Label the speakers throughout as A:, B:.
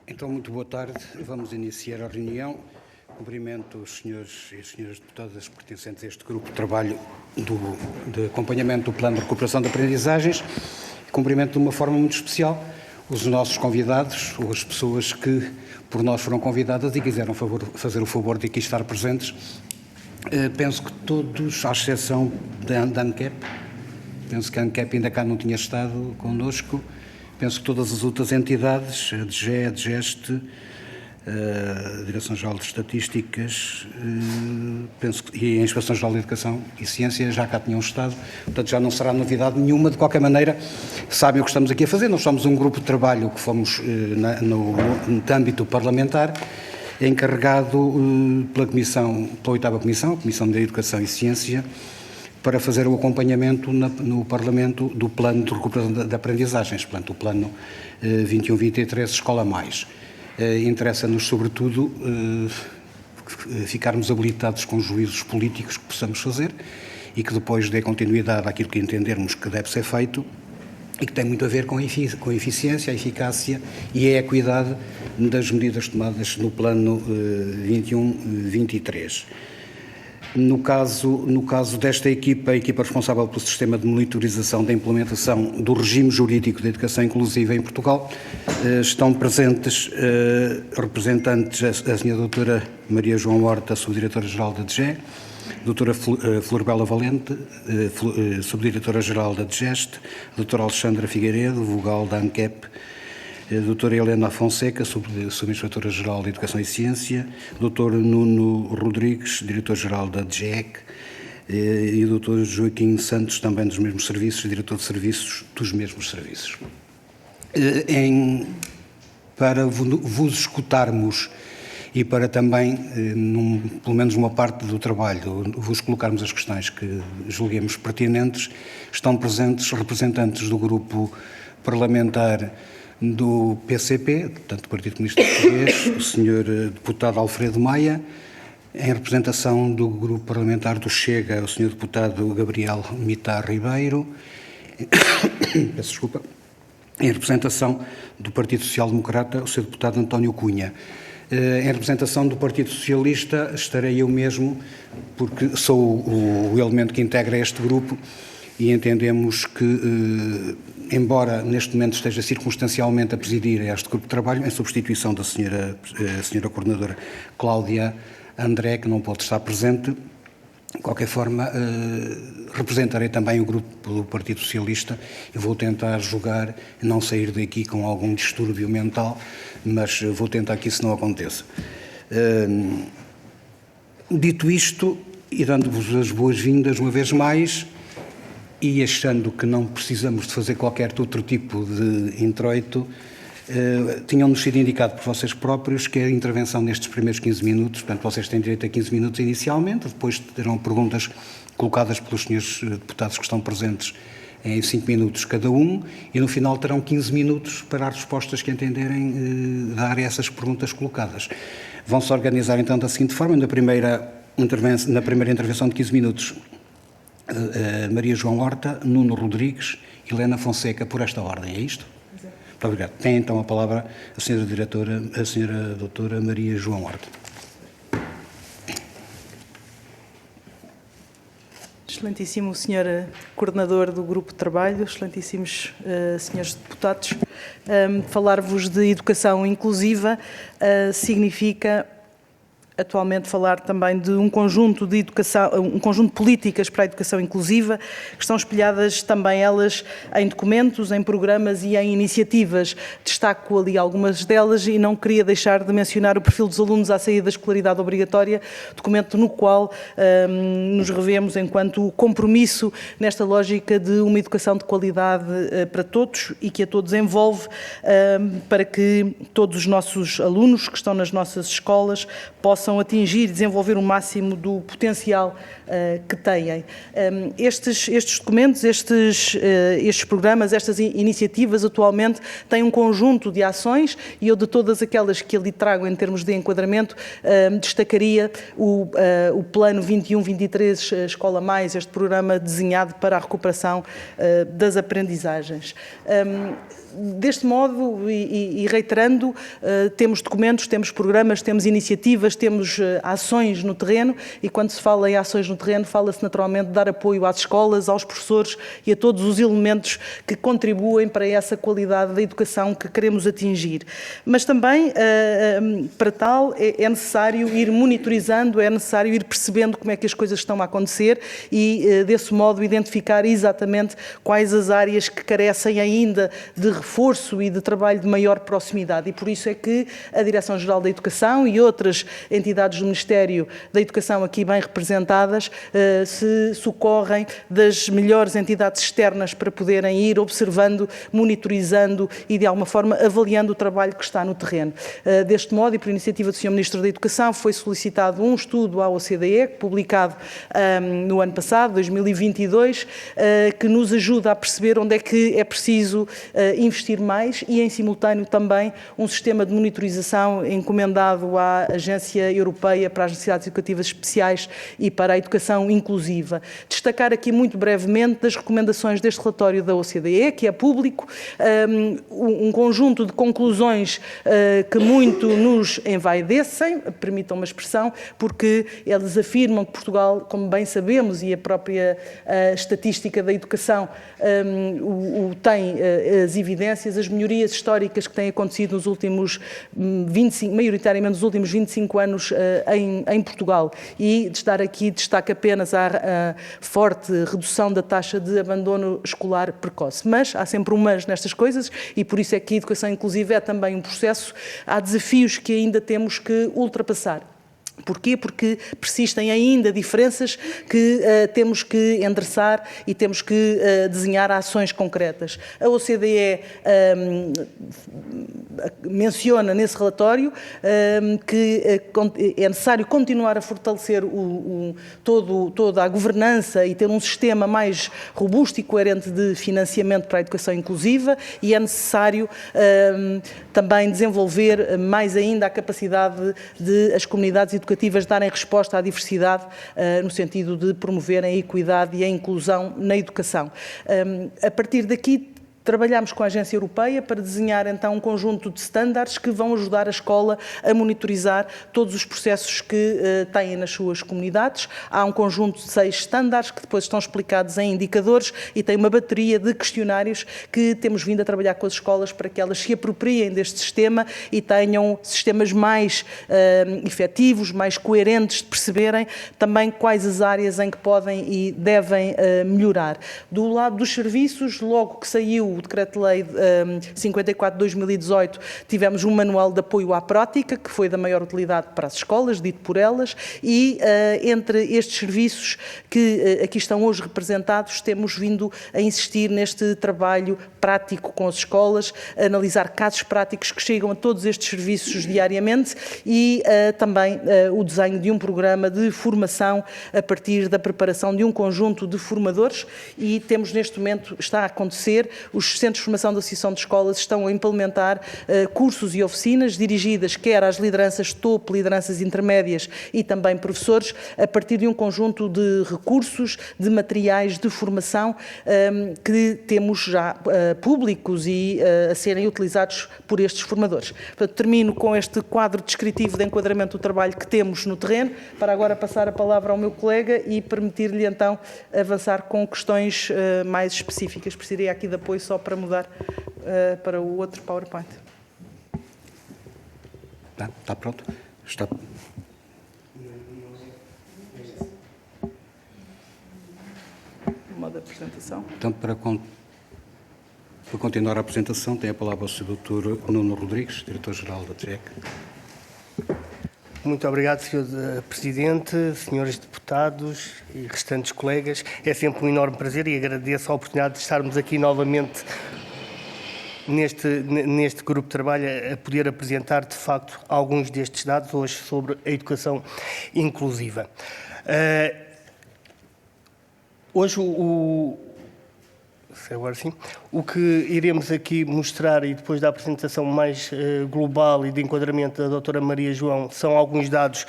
A: Então, muito boa tarde. Vamos iniciar a reunião. Cumprimento os senhores e as senhoras deputadas pertencentes a este grupo de trabalho de acompanhamento do Plano de Recuperação de Aprendizagens. Cumprimento de uma forma muito especial os nossos convidados, ou as pessoas que por nós foram convidadas e quiseram fazer o favor de aqui estar presentes. Penso que todos, à exceção da ANCAP, penso que a ANCAP ainda cá não tinha estado connosco. Penso que todas as outras entidades, a DGE, a DGEST, a Direção-Geral de Estatísticas, penso que, e a Inspeção-Geral de Educação e Ciência já cá tinham estado, portanto já não será novidade nenhuma. De qualquer maneira, sabem o que estamos aqui a fazer. Nós somos um grupo de trabalho que fomos no âmbito parlamentar, encarregado pela 8ª Comissão, a Comissão da Educação e Ciência, para fazer o acompanhamento no Parlamento do Plano de Recuperação de Aprendizagens, portanto, o Plano 21-23 Escola Mais. Interessa-nos, sobretudo, ficarmos habilitados com juízos políticos que possamos fazer e que depois dê continuidade àquilo que entendermos que deve ser feito e que tem muito a ver com a eficiência, a eficácia e a equidade das medidas tomadas no Plano 21-23. No caso desta equipa, a equipa responsável pelo sistema de monitorização da implementação do regime jurídico da educação inclusiva em Portugal, estão presentes representantes, a senhora doutora Maria João Horta, subdiretora-geral da DGE, doutora Florbela Valente, subdiretora-geral da DGEST, doutora Alexandra Figueiredo, vogal da ANCAP, doutora Helena Fonseca, subinspetora-geral de Educação e Ciência, doutor Nuno Rodrigues, diretor-geral da DGEC, e o doutor Joaquim Santos, também dos mesmos serviços, diretor de serviços dos mesmos serviços. Para vos escutarmos e para também, pelo menos uma parte do trabalho, vos colocarmos as questões que julguemos pertinentes, estão presentes representantes do grupo parlamentar do PCP, portanto, do Partido Comunista Português, o Sr. Deputado Alfredo Maia, em representação do grupo parlamentar do Chega, o Sr. Deputado Gabriel Mitar Ribeiro, peço desculpa, em representação do Partido Social Democrata, o Sr. Deputado António Cunha. Em representação do Partido Socialista estarei eu mesmo, porque sou o elemento que integra este grupo e entendemos que, embora neste momento esteja circunstancialmente a presidir este grupo de trabalho, em substituição da senhora coordenadora Cláudia André, que não pode estar presente, de qualquer forma, representarei também o grupo do Partido Socialista e vou tentar julgar, não sair daqui com algum distúrbio mental, mas vou tentar que isso não aconteça. Dito isto, e dando-vos as boas-vindas uma vez mais, e achando que não precisamos de fazer qualquer outro tipo de introito, tinham-nos sido indicado por vocês próprios que a intervenção nestes primeiros 15 minutos, portanto, vocês têm direito a 15 minutos inicialmente, depois terão perguntas colocadas pelos senhores deputados que estão presentes em 5 minutos cada um, e no final terão 15 minutos para as respostas que entenderem dar a essas perguntas colocadas. Vão-se organizar então da seguinte forma: na primeira intervenção de 15 minutos, Maria João Horta, Nuno Rodrigues e Helena Fonseca, por esta ordem, é isto? Exato. Muito obrigado. Tem então a palavra a senhora doutora Maria João Horta.
B: Excelentíssimo senhor coordenador do grupo de trabalho, excelentíssimos senhores deputados, falar-vos de educação inclusiva significa atualmente falar também de um conjunto de políticas para a educação inclusiva, que estão espelhadas também elas em documentos, em programas e em iniciativas. Destaco ali algumas delas e não queria deixar de mencionar o perfil dos alunos à saída da escolaridade obrigatória, documento no qual nos revemos enquanto compromisso nesta lógica de uma educação de qualidade para todos e que a todos envolve, para que todos os nossos alunos que estão nas nossas escolas possam atingir e desenvolver o máximo do potencial que têm. Estes documentos, estes programas, estas iniciativas atualmente têm um conjunto de ações e eu de todas aquelas que ali trago em termos de enquadramento destacaria o Plano 21-23 Escola Mais, este programa desenhado para a recuperação das aprendizagens. Deste modo, e reiterando, temos documentos, temos programas, temos iniciativas, temos ações no terreno, e quando se fala em ações no terreno, fala-se naturalmente de dar apoio às escolas, aos professores e a todos os elementos que contribuem para essa qualidade da educação que queremos atingir. Mas também, para tal, é necessário ir monitorizando, é necessário ir percebendo como é que as coisas estão a acontecer e, desse modo, identificar exatamente quais as áreas que carecem ainda de reforço e de trabalho de maior proximidade. E por isso é que a Direção-Geral da Educação e outras entidades do Ministério da Educação aqui bem representadas se socorrem das melhores entidades externas para poderem ir observando, monitorizando e, de alguma forma, avaliando o trabalho que está no terreno. Deste modo, e por iniciativa do Sr. Ministro da Educação, foi solicitado um estudo à OCDE, publicado no ano passado, 2022, que nos ajuda a perceber onde é que é preciso investir mais e, em simultâneo, também um sistema de monitorização encomendado à Agência Europeia para as Necessidades Educativas Especiais e para a Educação Inclusiva. Destacar aqui muito brevemente das recomendações deste relatório da OCDE, que é público, um conjunto de conclusões que muito nos envaidecem, permitam uma expressão, porque eles afirmam que Portugal, como bem sabemos, e a própria estatística da educação tem as evidências, as melhorias históricas que têm acontecido nos últimos 25, maioritariamente nos últimos 25 anos em Portugal. E destaca apenas a forte redução da taxa de abandono escolar precoce. Mas há sempre um mas nestas coisas e por isso é que a educação inclusiva é também um processo. Há desafios que ainda temos que ultrapassar. Porquê? Porque persistem ainda diferenças que temos que endereçar e temos que desenhar ações concretas. A OCDE menciona nesse relatório que é necessário continuar a fortalecer toda a governança e ter um sistema mais robusto e coerente de financiamento para a educação inclusiva e é necessário também desenvolver mais ainda a capacidade de as comunidades educativas darem resposta à diversidade no sentido de promoverem a equidade e a inclusão na educação. A partir daqui, trabalhamos com a Agência Europeia para desenhar então um conjunto de estándares que vão ajudar a escola a monitorizar todos os processos que têm nas suas comunidades. Há um conjunto de 6 estándares que depois estão explicados em indicadores e tem uma bateria de questionários que temos vindo a trabalhar com as escolas para que elas se apropriem deste sistema e tenham sistemas mais efetivos, mais coerentes de perceberem também quais as áreas em que podem e devem melhorar. Do lado dos serviços, logo que saiu o Decreto-Lei 54 de 2018, tivemos um manual de apoio à prática, que foi da maior utilidade para as escolas, dito por elas, e entre estes serviços que aqui estão hoje representados, temos vindo a insistir neste trabalho prático com as escolas, analisar casos práticos que chegam a todos estes serviços diariamente e também o desenho de um programa de formação a partir da preparação de um conjunto de formadores e temos neste momento, está a acontecer, os Centros de Formação da Associação de Escolas estão a implementar cursos e oficinas dirigidas quer às lideranças topo, lideranças intermédias e também professores, a partir de um conjunto de recursos, de materiais de formação que temos já públicos e a serem utilizados por estes formadores. Portanto, termino com este quadro descritivo de enquadramento do trabalho que temos no terreno, para agora passar a palavra ao meu colega e permitir-lhe então avançar com questões mais específicas. Precisaria aqui de apoio só para mudar para o outro PowerPoint.
A: Está pronto? Está.
B: Modo de apresentação.
A: Então, para continuar a apresentação, tem a palavra o Sr. Dr. Nuno Rodrigues, Diretor-Geral da DGEC.
C: Muito obrigado, Sr. Presidente, senhores deputados e restantes colegas. É sempre um enorme prazer e agradeço a oportunidade de estarmos aqui novamente neste grupo de trabalho a poder apresentar, de facto, alguns destes dados hoje sobre a educação inclusiva. Hoje agora sim, o que iremos aqui mostrar e depois da apresentação mais global e de enquadramento da doutora Maria João são alguns dados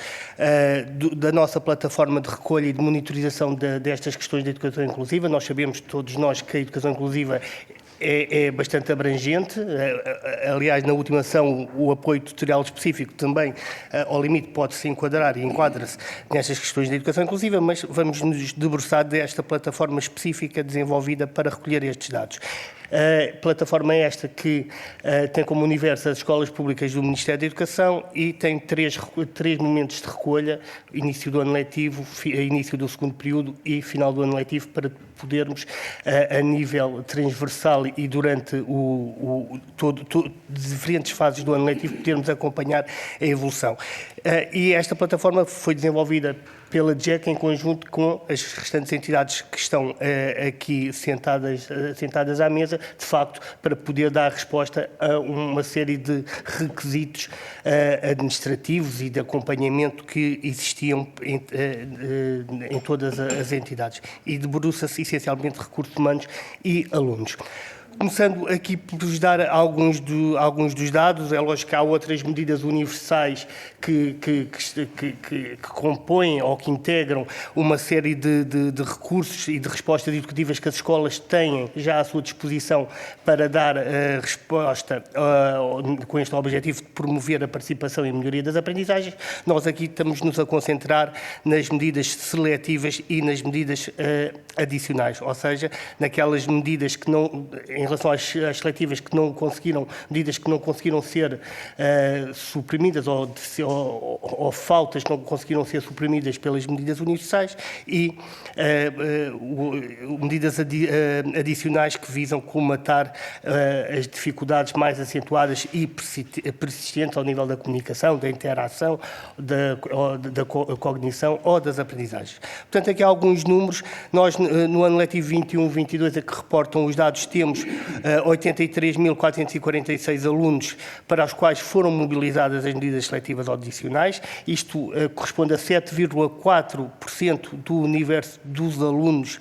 C: da nossa plataforma de recolha e de monitorização destas questões da educação inclusiva. Nós sabemos, todos nós, que a educação inclusiva é bastante abrangente. Aliás, na última ação, o apoio tutorial específico também, ao limite, pode-se enquadrar e enquadra-se nestas questões da educação inclusiva, mas vamos nos debruçar desta plataforma específica desenvolvida para recolher estes dados. A plataforma é esta que tem como universo as escolas públicas do Ministério da Educação e tem três momentos de recolha: início do ano letivo, início do segundo período e final do ano letivo, para podermos, a nível transversal e durante diferentes fases do ano letivo, podermos acompanhar a evolução. E esta plataforma foi desenvolvida pela JEC em conjunto com as restantes entidades que estão aqui sentadas à mesa, de facto, para poder dar resposta a uma série de requisitos administrativos e de acompanhamento que existiam em todas as entidades, e debruça-se essencialmente recursos humanos e alunos. Começando aqui por vos dar alguns dos dados. É lógico que há outras medidas universais que compõem ou que integram uma série de recursos e de respostas educativas que as escolas têm já à sua disposição para dar resposta com este objetivo de promover a participação e a melhoria das aprendizagens. Nós aqui estamos-nos a concentrar nas medidas seletivas e nas medidas adicionais, ou seja, naquelas medidas que não, em relação às seletivas, medidas que não conseguiram ser suprimidas ou faltas que não conseguiram ser suprimidas pelas medidas universais, e medidas adicionais que visam colmatar as dificuldades mais acentuadas e persistentes ao nível da comunicação, da interação, da cognição ou das aprendizagens. Portanto, aqui há alguns números. Nós, no ano letivo 21-22, a que reportam os dados, temos 83.446 alunos para os quais foram mobilizadas as medidas seletivas adicionais. Isto corresponde a 7,4% do universo dos alunos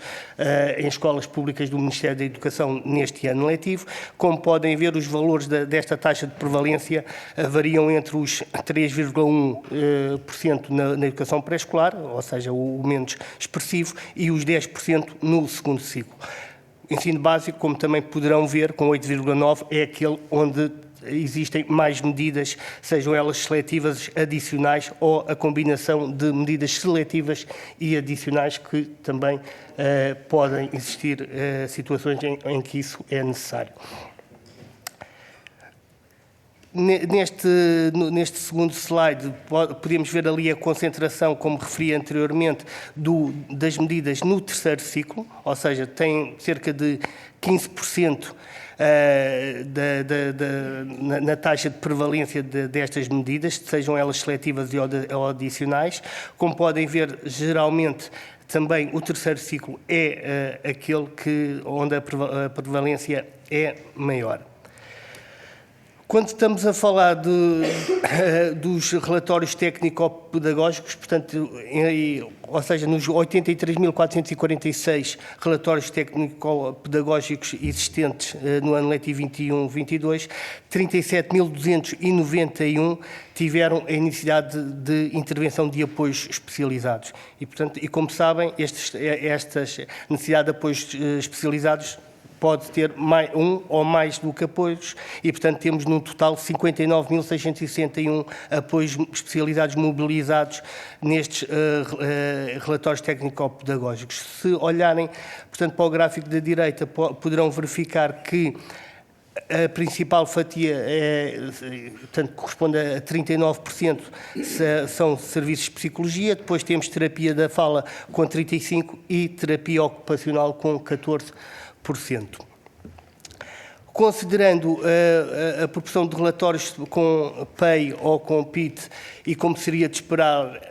C: em escolas públicas do Ministério da Educação neste ano letivo. Como podem ver, os valores desta taxa de prevalência variam entre os 3,1% na educação pré-escolar, ou seja, o menos expressivo, e os 10% no segundo ciclo. O ensino básico, como também poderão ver, com 8,9%, é aquele onde existem mais medidas, sejam elas seletivas, adicionais ou a combinação de medidas seletivas e adicionais, que também podem existir situações em que isso é necessário. Neste segundo slide, podemos ver ali a concentração, como referi anteriormente, das medidas no terceiro ciclo, ou seja, tem cerca de 15% na taxa de prevalência destas medidas, sejam elas seletivas ou adicionais. Como podem ver, geralmente, também o terceiro ciclo é aquele onde a prevalência é maior. Quando estamos a falar dos relatórios técnico-pedagógicos, portanto, ou seja, nos 83.446 relatórios técnico-pedagógicos existentes no ano letivo 21-22, 37.291 tiveram a necessidade de intervenção de apoios especializados. E, portanto, como sabem, estas necessidades de apoios especializados pode ter um ou mais do que apoios, e, portanto, temos num total 59.661 apoios especializados mobilizados nestes relatórios técnico-pedagógicos. Se olharem, portanto, para o gráfico da direita, poderão verificar que a principal fatia portanto, corresponde a 39%, são serviços de psicologia. Depois temos terapia da fala com 35% e terapia ocupacional com 14%. Considerando a proporção de relatórios com PEI ou com PIT, e como seria de esperar,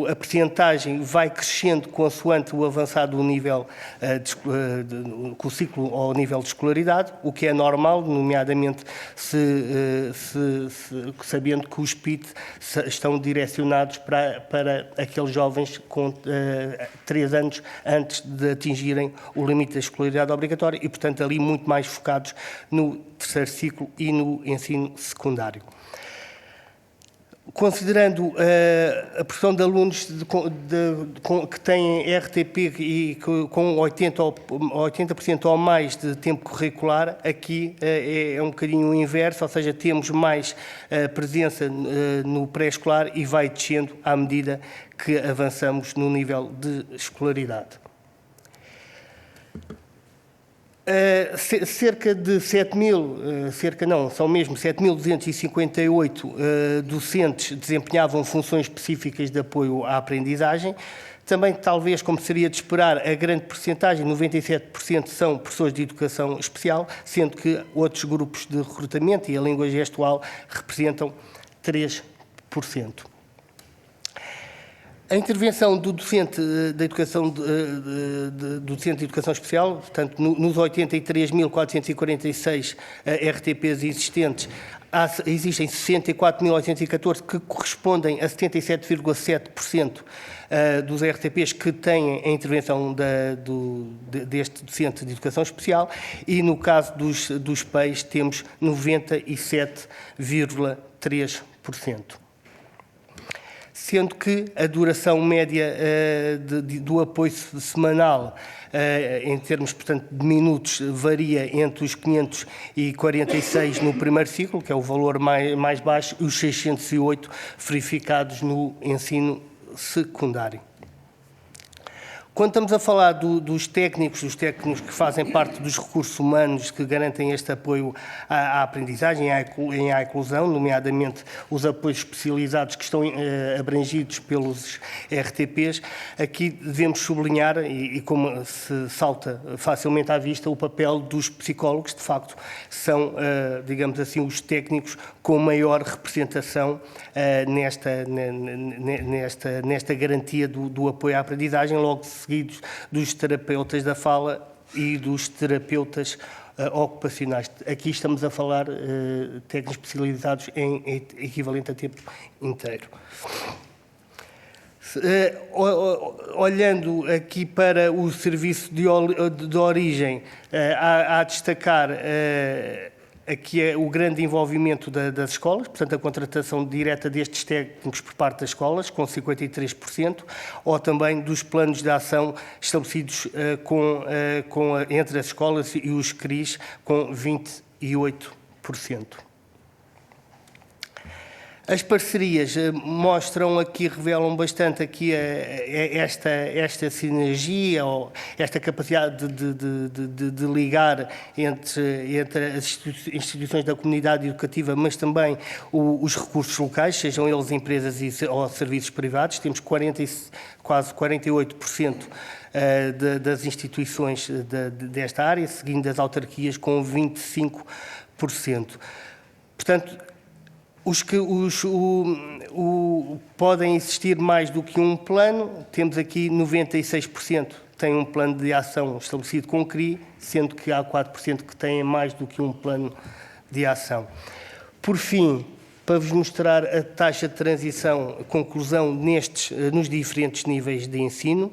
C: a percentagem vai crescendo consoante o avançado nível com o ciclo ou nível de escolaridade, o que é normal, nomeadamente sabendo que os PIT estão direcionados para aqueles jovens com 3 anos antes de atingirem o limite da escolaridade obrigatória e, portanto, ali muito mais focados no terceiro ciclo e no ensino secundário. considerando a porção de alunos que têm RTP e com 80% ou mais de tempo curricular, aqui é um bocadinho o inverso, ou seja, temos mais presença no pré-escolar e vai descendo à medida que avançamos no nível de escolaridade. Cerca de 7.258 docentes desempenhavam funções específicas de apoio à aprendizagem. Também, talvez, como seria de esperar, a grande percentagem, 97%, são professores de educação especial, sendo que outros grupos de recrutamento e a língua gestual representam 3%. A intervenção do docente de educação, do docente de educação especial, portanto, nos 83.446 RTPs existentes, existem 64.814 que correspondem a 77,7% dos RTPs que têm a intervenção deste docente de educação especial, e no caso dos PEIs temos 97,3%. Sendo que a duração média do apoio semanal, em termos, portanto, de minutos, varia entre os 546 no primeiro ciclo, que é o valor mais baixo, e os 608 verificados no ensino secundário. Quando estamos a falar dos técnicos que fazem parte dos recursos humanos que garantem este apoio à aprendizagem e à inclusão, nomeadamente os apoios especializados que estão abrangidos pelos RTPs, aqui devemos sublinhar, e como se salta facilmente à vista, o papel dos psicólogos. De facto, são, digamos assim, os técnicos com maior representação nesta garantia do apoio à aprendizagem, logo seguidos dos terapeutas da fala e dos terapeutas ocupacionais. Aqui estamos a falar técnicos especializados em equivalente a tempo inteiro. Olhando aqui para o serviço de origem, há a destacar aqui é o grande envolvimento das escolas, portanto, a contratação direta destes técnicos por parte das escolas, com 53%, ou também dos planos de ação estabelecidos entre as escolas e os CRIs, com 28%. As parcerias mostram aqui, revelam bastante aqui esta sinergia, ou esta capacidade de ligar entre as instituições da comunidade educativa, mas também os recursos locais, sejam eles empresas ou serviços privados. Temos quase 48% das instituições desta área, seguindo as autarquias com 25%. Portanto, podem existir mais do que um plano. Temos aqui 96% têm um plano de ação estabelecido com o CRI, sendo que há 4% que têm mais do que um plano de ação. Por fim, para vos mostrar a taxa de transição, conclusão nos diferentes níveis de ensino,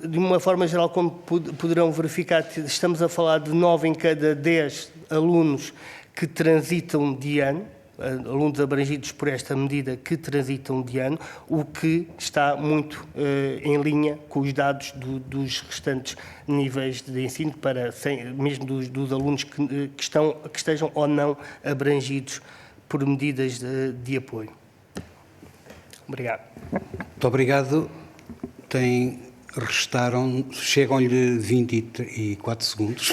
C: de uma forma geral, como poderão verificar, estamos a falar de 9 em cada 10 alunos que transitam de ano, alunos abrangidos por esta medida que transitam de ano, o que está muito em linha com os dados dos restantes níveis de ensino, mesmo dos alunos que estejam ou não abrangidos por medidas de apoio. Obrigado.
A: Muito obrigado. Chegam-lhe 24 segundos.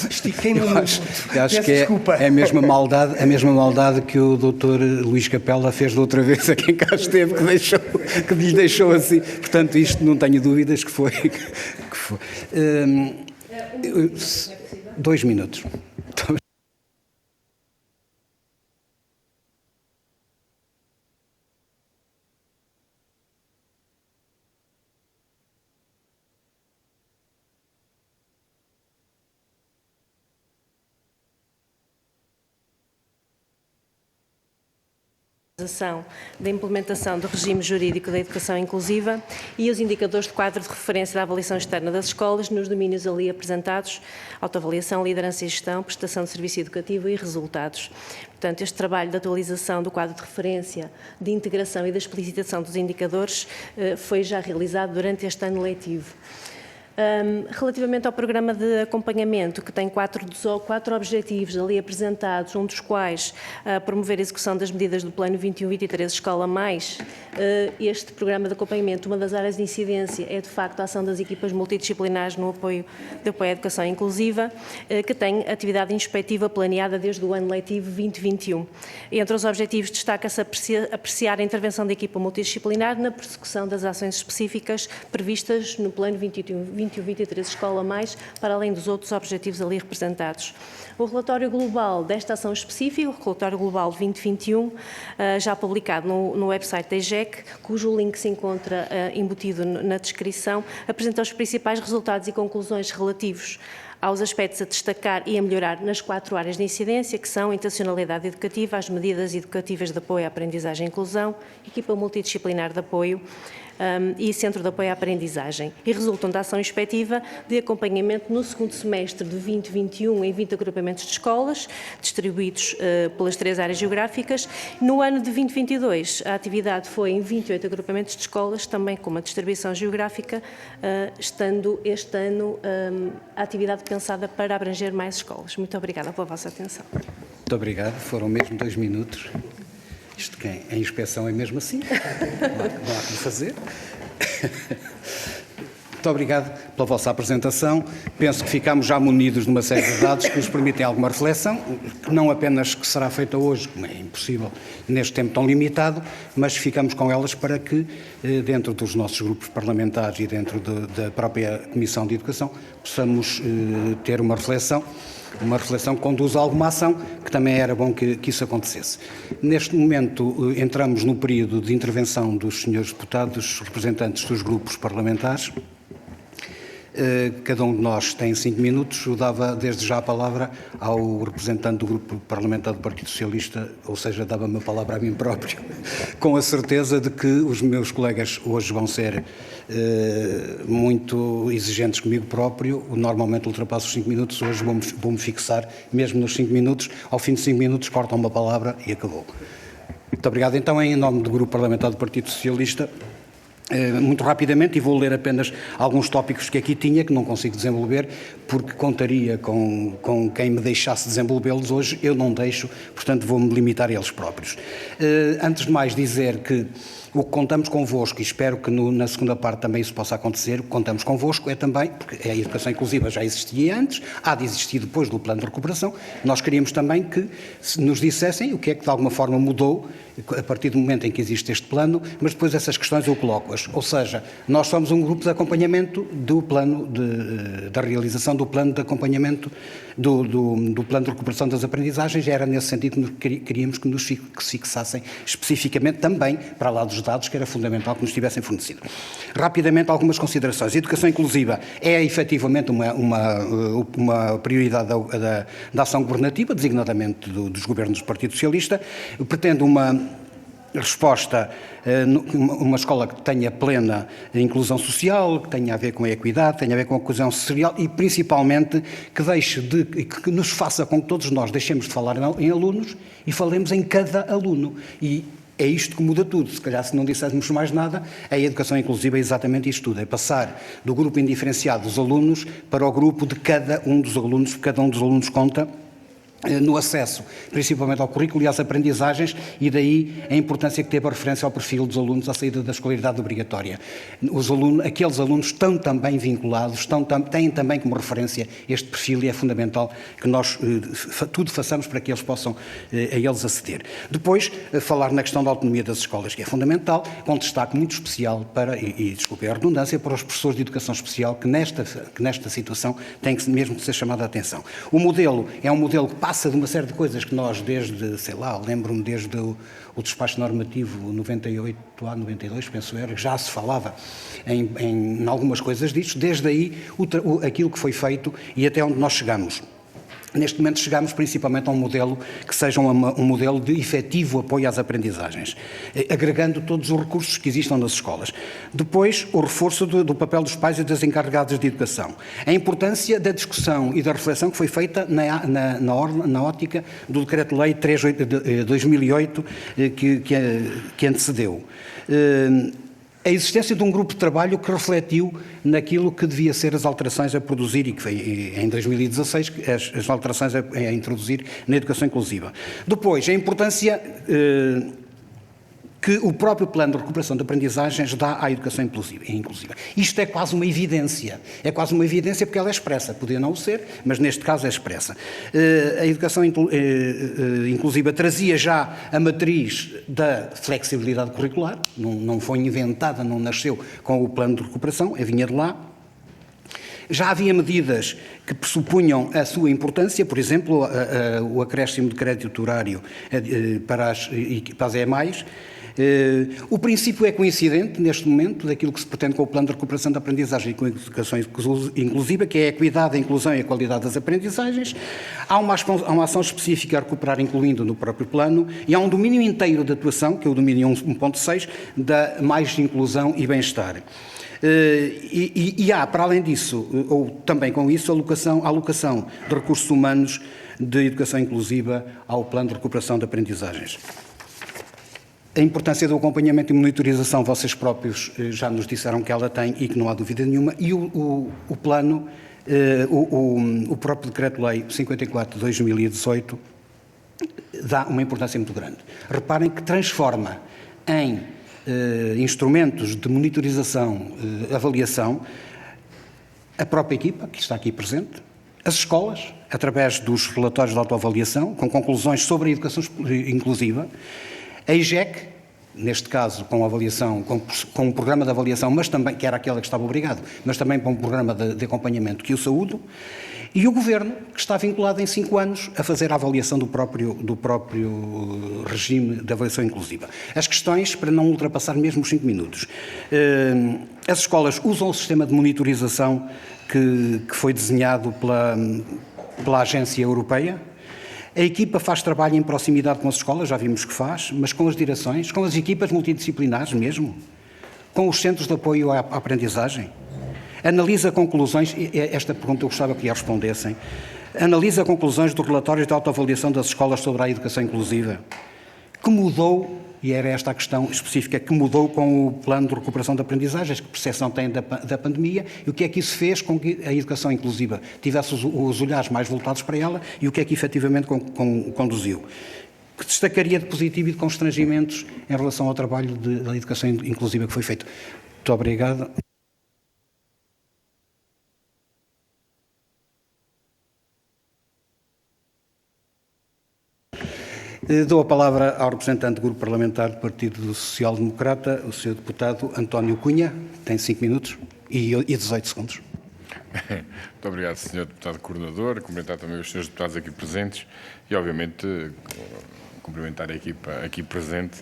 C: Estiquei-me muito.
A: Acho que é a mesma maldade que o Dr. Luís Capela fez da outra vez a quem cá esteve, que lhe deixou assim. Portanto, isto não tenho dúvidas que foi. 2 minutos.
D: da implementação do regime jurídico da educação inclusiva e os indicadores de quadro de referência da avaliação externa das escolas nos domínios ali apresentados: autoavaliação, liderança e gestão, prestação de serviço educativo e resultados. Portanto, este trabalho de atualização do quadro de referência, de integração e da explicitação dos indicadores foi já realizado durante este ano letivo. Relativamente ao programa de acompanhamento, que tem quatro objetivos ali apresentados, um dos quais promover a execução das medidas do Plano 21-23 Escola Mais, este programa de acompanhamento, uma das áreas de incidência é de facto a ação das equipas multidisciplinares no apoio à educação inclusiva, que tem atividade inspectiva planeada desde o ano letivo 2021. Entre os objetivos destaca-se apreciar a intervenção da equipa multidisciplinar na persecução das ações específicas previstas no Plano 21-23 Escola Mais, para além dos outros objetivos ali representados. O relatório global desta ação específica, o relatório global 2021, já publicado no website da EGEC, cujo link se encontra embutido na descrição, apresenta os principais resultados e conclusões relativos aos aspectos a destacar e a melhorar nas 4 áreas de incidência, que são a intencionalidade educativa, as medidas educativas de apoio à aprendizagem e inclusão, equipa multidisciplinar de apoio e Centro de Apoio à Aprendizagem, e resultam da ação inspectiva de acompanhamento no segundo semestre de 2021 em 20 agrupamentos de escolas, distribuídos pelas 3 áreas geográficas. No ano de 2022, a atividade foi em 28 agrupamentos de escolas, também com uma distribuição geográfica, estando este ano a atividade pensada para abranger mais escolas. Muito obrigada pela vossa atenção.
A: Muito obrigado. Foram mesmo 2 minutos. Isto quem? A inspeção é mesmo assim. Não há como fazer. Muito obrigado pela vossa apresentação. Penso que ficamos já munidos de uma série de dados que nos permitem alguma reflexão, não apenas que será feita hoje, como é impossível neste tempo tão limitado, mas ficamos com elas para que, dentro dos nossos grupos parlamentares e dentro da própria Comissão de Educação, possamos ter uma reflexão que conduza a alguma ação, que também era bom que isso acontecesse. Neste momento, entramos no período de intervenção dos senhores deputados, representantes dos grupos parlamentares. Cada um de nós tem 5 minutos. Eu dava desde já a palavra ao representante do grupo parlamentar do Partido Socialista, ou seja, dava-me a palavra a mim próprio, com a certeza de que os meus colegas hoje vão ser muito exigentes comigo próprio. Normalmente ultrapasso os 5 minutos, hoje vou-me fixar mesmo nos 5 minutos. Ao fim de 5 minutos cortam uma palavra e acabou. Muito obrigado. Então, em nome do grupo parlamentar do Partido Socialista, muito rapidamente, e vou ler apenas alguns tópicos que aqui tinha, que não consigo desenvolver, porque contaria com quem me deixasse desenvolvê-los hoje. Eu não deixo, portanto vou-me limitar a eles próprios. Antes de mais dizer que o que contamos convosco, e espero que na segunda parte também isso possa acontecer, o que contamos convosco é também, porque a educação inclusiva já existia antes, há de existir depois do plano de recuperação. Nós queríamos também que nos dissessem o que é que de alguma forma mudou a partir do momento em que existe este plano, mas depois essas questões eu coloco-as. Ou seja, nós somos um grupo de acompanhamento do plano da realização do plano de acompanhamento do plano de recuperação das aprendizagens. Era nesse sentido que queríamos que se fixassem especificamente também, para lá dos dados, que era fundamental que nos tivessem fornecido. Rapidamente, algumas considerações. A educação inclusiva é efetivamente uma prioridade da ação governativa, designadamente dos governos do Partido Socialista. Pretende uma resposta, uma escola que tenha plena inclusão social, que tenha a ver com a equidade, tenha a ver com a coesão social e, principalmente, que nos faça com que todos nós deixemos de falar em alunos e falemos em cada aluno. E é isto que muda tudo. Se calhar, se não disséssemos mais nada, a educação inclusiva é exatamente isto tudo. É passar do grupo indiferenciado dos alunos para o grupo de cada um dos alunos, porque cada um dos alunos conta no acesso, principalmente ao currículo e às aprendizagens, e daí a importância que teve a referência ao perfil dos alunos à saída da escolaridade obrigatória. Aqueles alunos estão também vinculados, têm também como referência este perfil, e é fundamental que nós tudo façamos para que eles possam a eles aceder. Depois, falar na questão da autonomia das escolas, que é fundamental, com destaque muito especial para, e desculpe a redundância, para os professores de educação especial, que nesta situação têm que mesmo ser chamada a atenção. O modelo é um modelo que passa de uma série de coisas que nós desde, lembro-me desde o despacho normativo 98 a 92, penso eu, já se falava em algumas coisas disto, desde aí aquilo que foi feito e até onde nós chegamos. Neste momento chegamos principalmente a um modelo que seja um modelo de efetivo apoio às aprendizagens, agregando todos os recursos que existam nas escolas. Depois, o reforço do papel dos pais e das encarregadas de educação. A importância da discussão e da reflexão que foi feita na ótica do Decreto-Lei 3 de 2008 que antecedeu. A existência de um grupo de trabalho que refletiu naquilo que devia ser as alterações a produzir e que foi em 2016 as alterações a introduzir na educação inclusiva. Depois, a importância que o próprio plano de recuperação de aprendizagens dá à educação inclusiva. Isto é quase uma evidência. É quase uma evidência porque ela é expressa. Podia não o ser, mas neste caso é expressa. A educação inclusiva trazia já a matriz da flexibilidade curricular, não foi inventada, não nasceu com o plano de recuperação, vinha de lá. Já havia medidas que pressupunham a sua importância, por exemplo, o acréscimo de crédito horário para as EMAIs. O princípio é coincidente, neste momento, daquilo que se pretende com o Plano de Recuperação da Aprendizagem e com a Educação Inclusiva, que é a equidade, a inclusão e a qualidade das aprendizagens. Há uma ação específica a recuperar, incluindo no próprio plano, e há um domínio inteiro de atuação, que é o domínio 1.6, da mais inclusão e bem-estar. E há, para além disso, ou também com isso, a alocação de recursos humanos de educação inclusiva ao Plano de Recuperação de Aprendizagens. A importância do acompanhamento e monitorização, vocês próprios já nos disseram que ela tem e que não há dúvida nenhuma, e o plano, o próprio Decreto-Lei 54 de 2018 dá uma importância muito grande. Reparem que transforma em instrumentos de monitorização, avaliação, a própria equipa, que está aqui presente, as escolas, através dos relatórios de autoavaliação, com conclusões sobre a educação inclusiva, a IGEC, neste caso com avaliação, com um programa de avaliação, mas também, que era aquela que estava obrigado, mas também com um programa de acompanhamento que eu saúdo, e o Governo, que está vinculado em 5 anos a fazer a avaliação do próprio regime de avaliação inclusiva. As questões, para não ultrapassar mesmo os 5 minutos. As escolas usam o sistema de monitorização que foi desenhado pela Agência Europeia. A equipa faz trabalho em proximidade com as escolas, já vimos que faz, mas com as direções, com as equipas multidisciplinares mesmo, com os centros de apoio à aprendizagem. Analisa conclusões, esta pergunta eu gostava que lhe respondessem, analisa conclusões dos relatórios de autoavaliação das escolas sobre a educação inclusiva, que mudou, e era esta a questão específica, que mudou com o plano de recuperação de aprendizagens, que percepção tem da pandemia, e o que é que isso fez com que a educação inclusiva tivesse os olhares mais voltados para ela, e o que é que efetivamente conduziu. Que destacaria de positivo e de constrangimentos em relação ao trabalho da educação inclusiva que foi feito. Muito obrigado. Dou a palavra ao representante do Grupo Parlamentar do Partido Social Democrata, o Sr. Deputado António Cunha, tem 5 minutos e 18 segundos.
E: Muito obrigado, Sr. Deputado Coordenador, cumprimentar também os Srs. Deputados aqui presentes e, obviamente, cumprimentar a equipa aqui presente,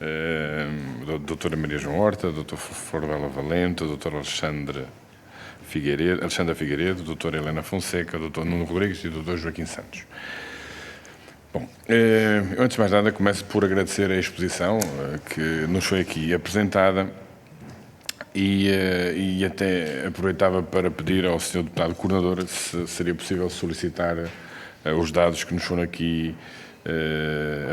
E: a doutora Maria João Horta, a doutora Florbela Valente, a doutora Alexandra Figueiredo, a doutora Helena Fonseca, o doutor Nuno Rodrigues e o doutor Joaquim Santos. Bom, eu antes de mais nada começo por agradecer a exposição que nos foi aqui apresentada e até aproveitava para pedir ao Sr. Deputado Coordenador se seria possível solicitar os dados que nos foram aqui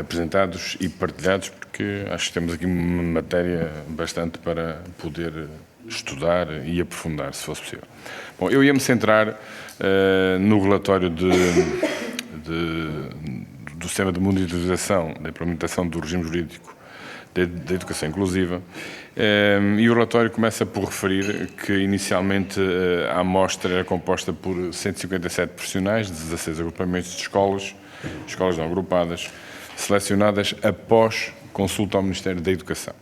E: apresentados e partilhados, porque acho que temos aqui uma matéria bastante para poder estudar e aprofundar, se fosse possível. Bom, eu ia-me centrar no relatório do sistema de monitorização da implementação do regime jurídico da educação inclusiva, e o relatório começa por referir que inicialmente a amostra era composta por 157 profissionais de 16 agrupamentos de escolas não agrupadas, selecionadas após consulta ao Ministério da Educação.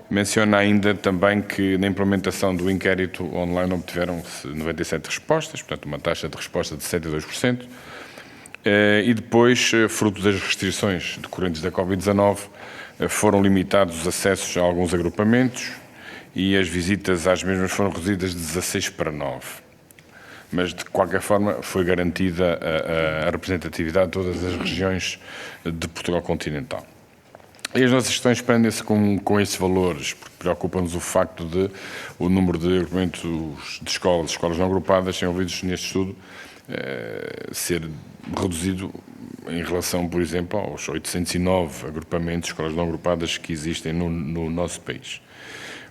E: Menciona ainda também que na implementação do inquérito online obtiveram-se 97 respostas, portanto uma taxa de resposta de 72%, e depois, fruto das restrições decorrentes da Covid-19, foram limitados os acessos a alguns agrupamentos e as visitas às mesmas foram reduzidas de 16 para 9. mas de qualquer forma foi garantida a representatividade de todas as regiões de Portugal continental. E as nossas questões prendem-se com esses valores, porque preocupa-nos o facto de o número de agrupamentos de escolas não agrupadas envolvidos neste estudo ser reduzido em relação, por exemplo, aos 809 agrupamentos de escolas não agrupadas que existem no nosso país.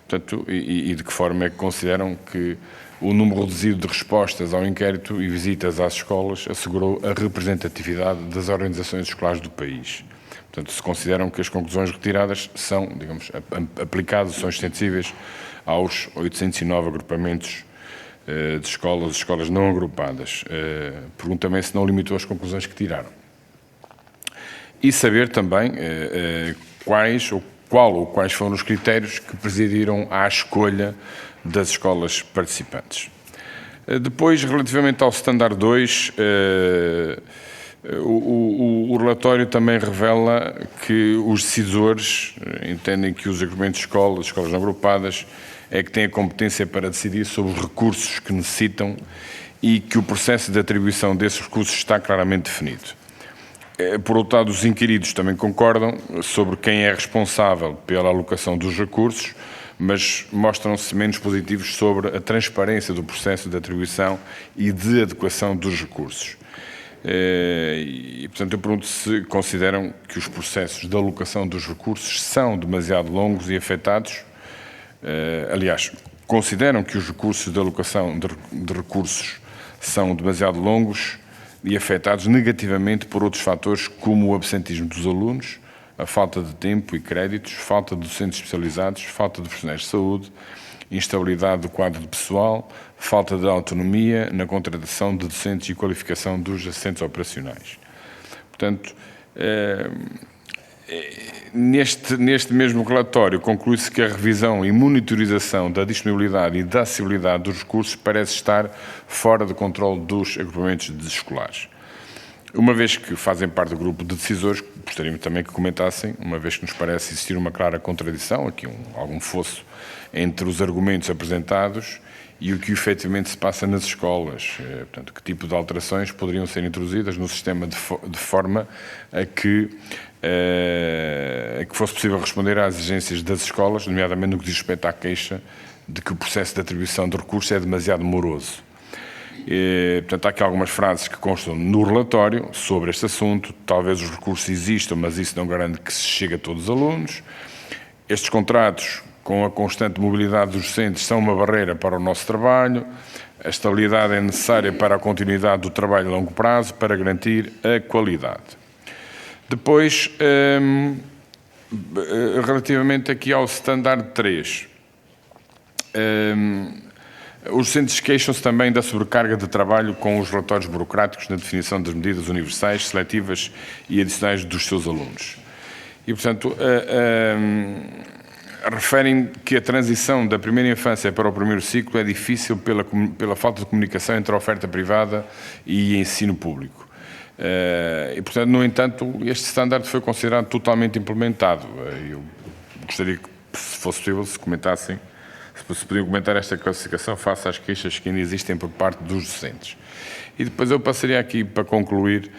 E: Portanto, e de que forma é que consideram que o número reduzido de respostas ao inquérito e visitas às escolas assegurou a representatividade das organizações escolares do país? Portanto, se consideram que as conclusões retiradas são, digamos, aplicadas, são extensíveis aos 809 agrupamentos de escolas não agrupadas. Pergunto também se não limitou as conclusões que tiraram. E saber também quais foram os critérios que presidiram à escolha das escolas participantes. Depois, relativamente ao Standard 2, o relatório também revela que os decisores entendem que os agrupamentos de escolas não agrupadas, é que têm a competência para decidir sobre os recursos que necessitam e que o processo de atribuição desses recursos está claramente definido. Por outro lado, os inquiridos também concordam sobre quem é responsável pela alocação dos recursos, mas mostram-se menos positivos sobre a transparência do processo de atribuição e de adequação dos recursos. E, portanto, eu pergunto se consideram que os processos de alocação dos recursos são demasiado longos e afetados. Aliás, consideram que os recursos de alocação de recursos são demasiado longos e afetados negativamente por outros fatores como o absentismo dos alunos, a falta de tempo e créditos, falta de docentes especializados, falta de profissionais de saúde, instabilidade do quadro de pessoal, falta de autonomia na contratação de docentes e qualificação dos assistentes operacionais. Portanto, neste mesmo relatório conclui-se que a revisão e monitorização da disponibilidade e da acessibilidade dos recursos parece estar fora do controle dos agrupamentos escolares. Uma vez que fazem parte do grupo de decisores, gostaríamos também que comentassem, uma vez que nos parece existir uma clara contradição, aqui algum fosso entre os argumentos apresentados e o que efetivamente se passa nas escolas. Portanto, que tipo de alterações poderiam ser introduzidas no sistema de forma a que fosse possível responder às exigências das escolas, nomeadamente no que diz respeito à queixa de que o processo de atribuição de recursos é demasiado moroso. Portanto, há aqui algumas frases que constam no relatório sobre este assunto. Talvez os recursos existam, mas isso não garante que se chegue a todos os alunos. Estes contratos, com a constante mobilidade dos docentes, são uma barreira para o nosso trabalho. A estabilidade é necessária para a continuidade do trabalho a longo prazo, para garantir a qualidade. Depois, relativamente aqui ao Standard 3, os docentes queixam-se também da sobrecarga de trabalho com os relatórios burocráticos na definição das medidas universais, seletivas e adicionais dos seus alunos. E, portanto, referem que a transição da primeira infância para o primeiro ciclo é difícil pela falta de comunicação entre a oferta privada e ensino público. E, portanto, no entanto, este standard foi considerado totalmente implementado. Eu gostaria que, se fosse possível, se comentassem, se podiam comentar esta classificação face às queixas que ainda existem por parte dos docentes. E depois eu passaria aqui para concluir,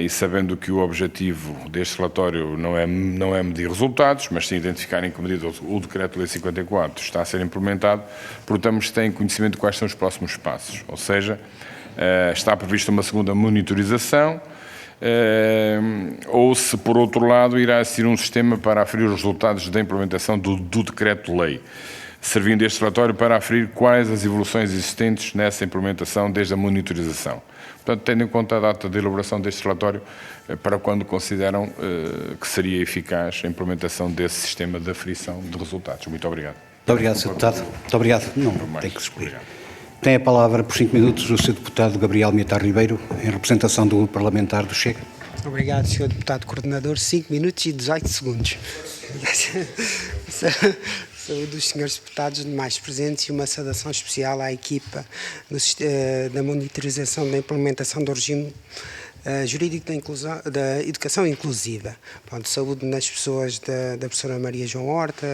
E: e sabendo que o objetivo deste relatório não é medir resultados, mas sim identificar em que medida o Decreto-Lei 54 está a ser implementado, perguntamos se têm conhecimento de quais são os próximos passos. Ou seja, está prevista uma segunda monitorização, ou se, por outro lado, irá existir um sistema para aferir os resultados da implementação do Decreto-Lei, servindo este relatório para aferir quais as evoluções existentes nessa implementação desde a monitorização. Portanto, tendo em conta a data de elaboração deste relatório, para quando consideram que seria eficaz a implementação desse sistema de aferição de resultados. Muito obrigado.
A: Muito obrigado, Sr. Deputado. Muito obrigado. Não, tem que se explicar. Tem a palavra por 5 minutos o Sr. Deputado Gabriel Mietar Ribeiro, em representação do Grupo Parlamentar do Chega.
F: Obrigado, Sr. Deputado Coordenador. 5 minutos e 18 segundos. Saúde dos senhores deputados demais presentes e uma saudação especial à equipa da monitorização da implementação do regime jurídico da educação inclusiva. Pronto, saúde nas pessoas da professora Maria João Horta,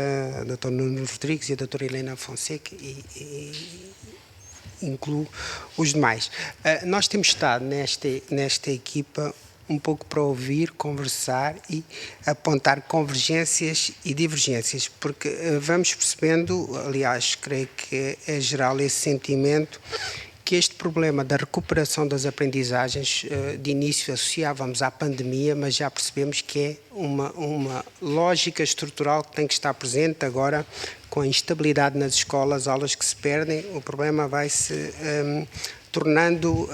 F: a doutora Nuno Rodrigues e a doutora Helena Fonseca incluo os demais. Nós temos estado nesta equipa um pouco para ouvir, conversar e apontar convergências e divergências, porque vamos percebendo, aliás, creio que é geral esse sentimento, que este problema da recuperação das aprendizagens, de início associávamos à pandemia, mas já percebemos que é uma lógica estrutural que tem que estar presente agora, com a instabilidade nas escolas, aulas que se perdem, o problema vai se tornando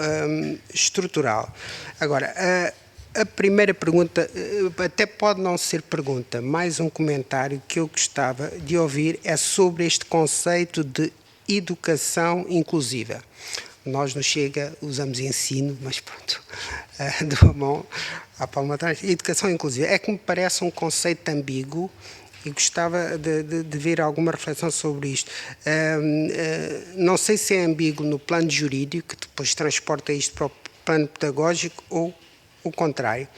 F: estrutural. Agora, a primeira pergunta, até pode não ser pergunta, mais um comentário que eu gostava de ouvir é sobre este conceito de educação inclusiva. Nós no Chega usamos ensino, mas pronto, dou a mão à palma atrás. Educação inclusiva é que me parece um conceito ambíguo e gostava de ver alguma reflexão sobre isto. Não sei se é ambíguo no plano jurídico, que depois transporta isto para o plano pedagógico, ou o contrário.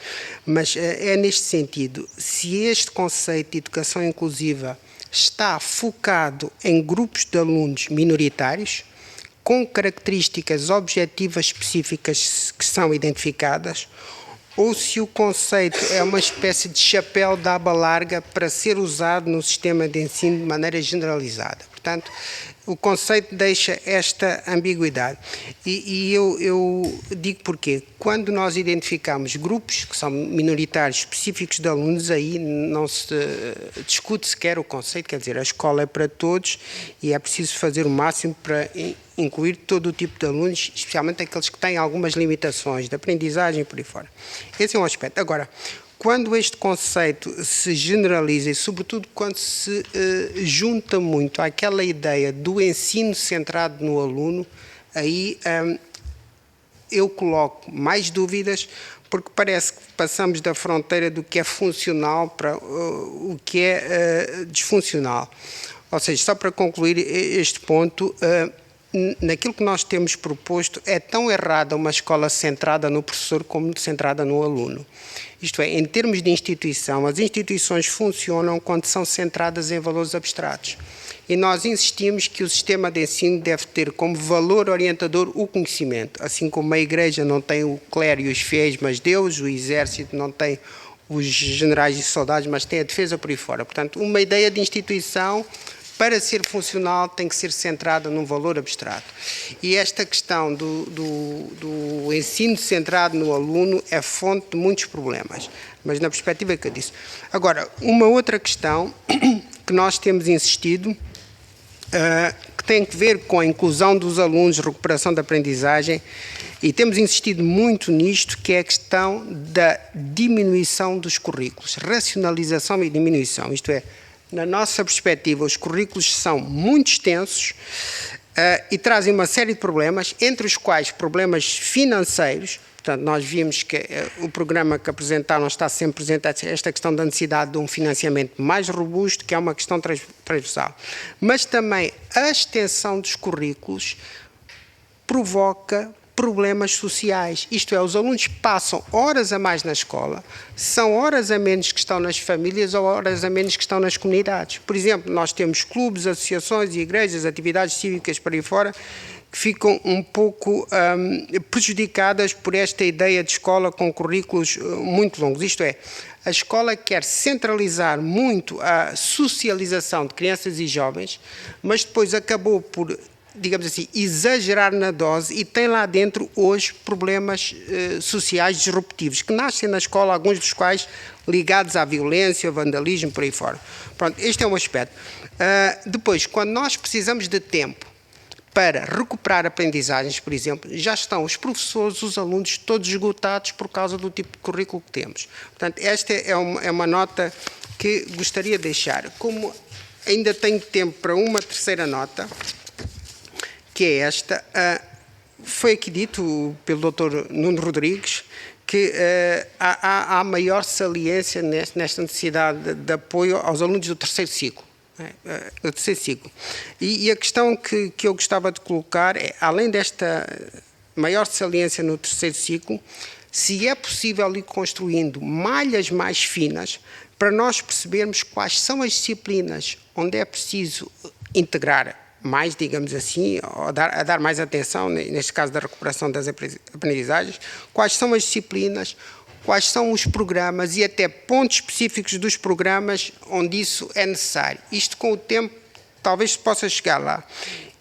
F: Mas é neste sentido, se este conceito de educação inclusiva está focado em grupos de alunos minoritários, com características objetivas específicas que são identificadas, ou se o conceito é uma espécie de chapéu de aba larga para ser usado no sistema de ensino de maneira generalizada. Portanto, o conceito deixa esta ambiguidade. E eu digo porquê. Quando nós identificamos grupos que são minoritários específicos de alunos, aí não se discute sequer o conceito, quer dizer, a escola é para todos e é preciso fazer o máximo para incluir todo o tipo de alunos, especialmente aqueles que têm algumas limitações de aprendizagem e por aí fora. Esse é um aspecto. Agora, quando este conceito se generaliza e, sobretudo, quando se junta muito àquela ideia do ensino centrado no aluno, aí eu coloco mais dúvidas, porque parece que passamos da fronteira do que é funcional para o que é disfuncional. Ou seja, só para concluir este ponto, naquilo que nós temos proposto, é tão errada uma escola centrada no professor como centrada no aluno. Isto é, em termos de instituição, as instituições funcionam quando são centradas em valores abstratos. E nós insistimos que o sistema de ensino deve ter como valor orientador o conhecimento. Assim como a igreja não tem o clero e os fiéis, mas Deus, o exército não tem os generais e soldados, mas tem a defesa por aí fora. Portanto, uma ideia de instituição, para ser funcional, tem que ser centrada num valor abstrato. E esta questão do ensino centrado no aluno é fonte de muitos problemas, mas na perspectiva que eu disse. Agora, uma outra questão que nós temos insistido, que tem a ver com a inclusão dos alunos, recuperação da aprendizagem, e temos insistido muito nisto, que é a questão da diminuição dos currículos, racionalização e diminuição, isto é, na nossa perspectiva, os currículos são muito extensos e trazem uma série de problemas, entre os quais problemas financeiros. Portanto, nós vimos que o programa que apresentaram está sempre presente esta questão da necessidade de um financiamento mais robusto, que é uma questão transversal. Mas também a extensão dos currículos provoca problemas sociais, isto é, os alunos passam horas a mais na escola, são horas a menos que estão nas famílias ou horas a menos que estão nas comunidades. Por exemplo, nós temos clubes, associações e igrejas, atividades cívicas para aí fora, que ficam um pouco prejudicadas por esta ideia de escola com currículos muito longos. Isto é, a escola quer centralizar muito a socialização de crianças e jovens, mas depois acabou por, digamos assim, exagerar na dose e tem lá dentro hoje problemas sociais disruptivos que nascem na escola, alguns dos quais ligados à violência, ao vandalismo, por aí fora. Pronto, este é um aspecto. Depois, quando nós precisamos de tempo para recuperar aprendizagens, por exemplo, já estão os professores, os alunos, todos esgotados por causa do tipo de currículo que temos. Portanto, esta é uma nota que gostaria de deixar. Como ainda tenho tempo para uma terceira nota, que é esta, foi aqui dito pelo Dr. Nuno Rodrigues que há maior saliência nesta necessidade de apoio aos alunos do terceiro ciclo. Do terceiro ciclo. E a questão que eu gostava de colocar é, além desta maior saliência no terceiro ciclo, se é possível ir construindo malhas mais finas para nós percebermos quais são as disciplinas onde é preciso integrar mais, digamos assim, ou a dar mais atenção, neste caso da recuperação das aprendizagens, quais são as disciplinas, quais são os programas e até pontos específicos dos programas onde isso é necessário. Isto com o tempo talvez se possa chegar lá.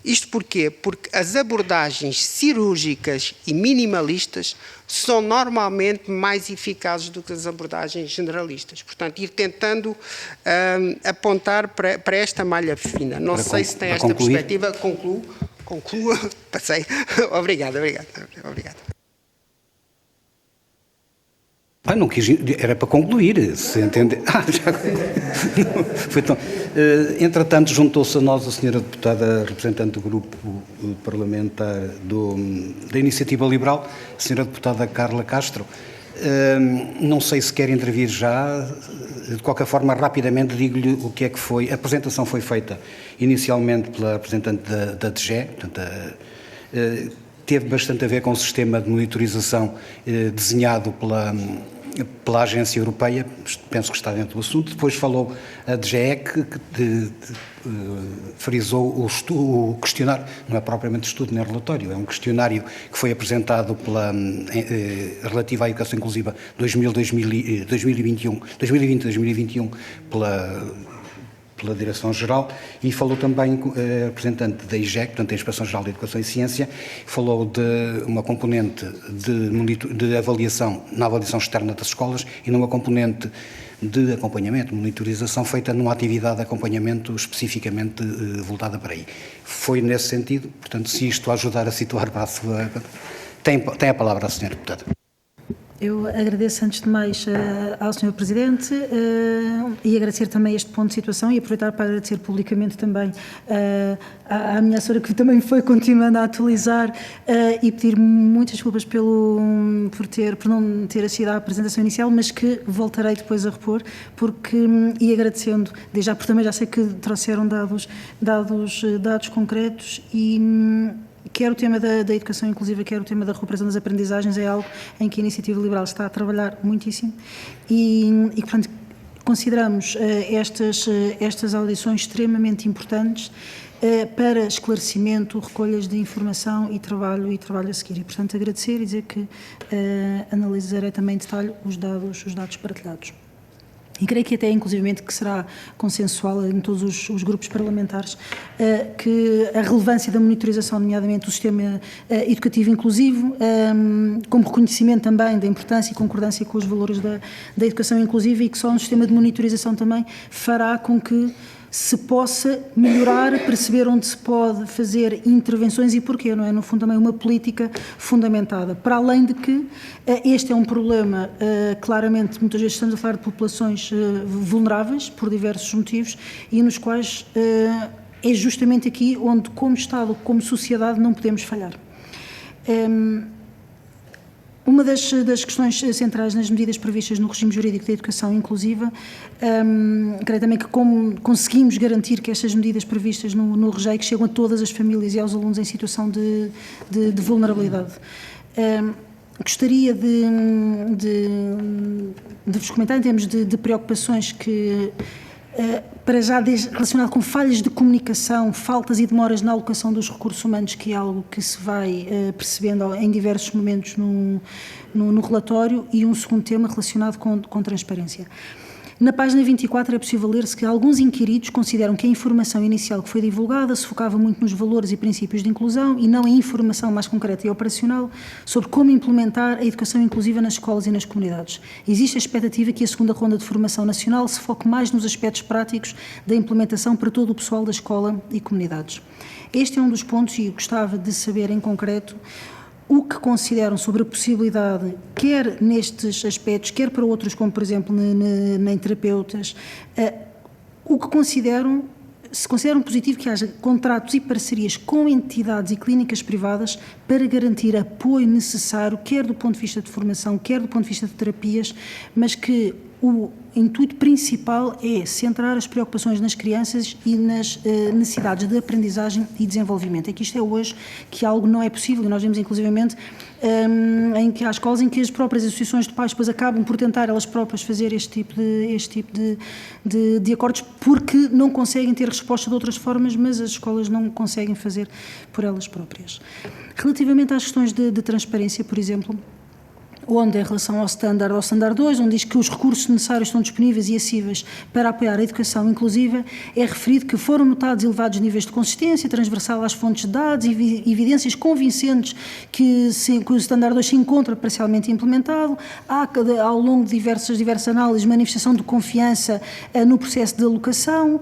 F: Isto porquê? Porque as abordagens cirúrgicas e minimalistas são normalmente mais eficazes do que as abordagens generalistas. Portanto, ir tentando apontar para esta malha fina. Não sei se tem esta perspectiva. Concluo. Passei. Obrigado.
A: Não quis, era para concluir, se entender. Foi tão... Entretanto, juntou-se a nós a senhora deputada representante do grupo parlamentar da Iniciativa Liberal, a senhora deputada Carla Castro. Não sei se quer intervir já, de qualquer forma, rapidamente digo-lhe o que é que foi. A apresentação foi feita inicialmente pela representante da DGE, portanto, teve bastante a ver com o sistema de monitorização desenhado pela Agência Europeia, penso que está dentro do assunto. Depois falou a DGE que frisou o questionário, não é propriamente estudo nem relatório, é um questionário que foi apresentado relativo à educação inclusiva 2020-2021 pela Direção-Geral, e falou também a representante da IGEC, portanto, a Inspeção-Geral de Educação e Ciência, falou de uma componente de avaliação, na avaliação externa das escolas, e numa componente de acompanhamento, monitorização, feita numa atividade de acompanhamento especificamente voltada para aí. Foi nesse sentido, portanto, se isto ajudar a situar para a sua... Tem a palavra a senhora deputada.
G: Eu agradeço, antes de mais, ao Sr. Presidente e agradecer também este ponto de situação e aproveitar para agradecer publicamente também à minha assessora, que também foi continuando a atualizar, e pedir muitas desculpas por não ter assistido à apresentação inicial, mas que voltarei depois a repor, e agradecendo, desde já, porque também já sei que trouxeram dados concretos, e quer o tema da educação inclusiva, quer o tema da recuperação das aprendizagens, é algo em que a Iniciativa Liberal está a trabalhar muitíssimo e portanto, consideramos estas audições extremamente importantes para esclarecimento, recolhas de informação e trabalho a seguir. E, portanto, agradecer e dizer que analisarei também em detalhe os dados partilhados. E creio que até, inclusivamente, que será consensual em todos os grupos parlamentares que a relevância da monitorização, nomeadamente do sistema educativo inclusivo, como reconhecimento também da importância e concordância com os valores da educação inclusiva, e que só um sistema de monitorização também fará com que se possa melhorar, perceber onde se pode fazer intervenções e porquê, não é? No fundo, também uma política fundamentada. Para além de que este é um problema, claramente, muitas vezes estamos a falar de populações vulneráveis, por diversos motivos, e nos quais é justamente aqui onde, como Estado, como sociedade, não podemos falhar. Uma das questões centrais nas medidas previstas no regime jurídico da educação inclusiva, creio também que como conseguimos garantir que estas medidas previstas no REGEI, que chegam a todas as famílias e aos alunos em situação de vulnerabilidade. Gostaria de vos comentar em termos de preocupações que, para já, relacionado com falhas de comunicação, faltas e demoras na alocação dos recursos humanos, que é algo que se vai percebendo em diversos momentos no relatório, e um segundo tema relacionado com transparência. Na página 24 é possível ler-se que alguns inquiridos consideram que a informação inicial que foi divulgada se focava muito nos valores e princípios de inclusão e não em informação mais concreta e operacional sobre como implementar a educação inclusiva nas escolas e nas comunidades. Existe a expectativa que a segunda ronda de formação nacional se foque mais nos aspectos práticos da implementação para todo o pessoal da escola e comunidades. Este é um dos pontos, e eu gostava de saber em concreto o que consideram sobre a possibilidade, quer nestes aspectos, quer para outros, como por exemplo em terapeutas, o que consideram, se consideram positivo que haja contratos e parcerias com entidades e clínicas privadas para garantir apoio necessário, quer do ponto de vista de formação, quer do ponto de vista de terapias, mas que o intuito principal é centrar as preocupações nas crianças e nas necessidades de aprendizagem e desenvolvimento. É que isto é hoje que algo não é possível, e nós vemos inclusivamente em que há escolas em que as próprias associações de pais depois acabam por tentar elas próprias fazer este tipo de acordos, porque não conseguem ter resposta de outras formas, mas as escolas não conseguem fazer por elas próprias. Relativamente às questões de transparência, por exemplo, onde, em relação ao Standard 2, onde diz que os recursos necessários estão disponíveis e acessíveis para apoiar a educação inclusiva, é referido que foram notados elevados níveis de consistência transversal às fontes de dados e evidências convincentes que o Standard 2 se encontra parcialmente implementado. Há, ao longo de diversas análises, manifestação de confiança no processo de alocação,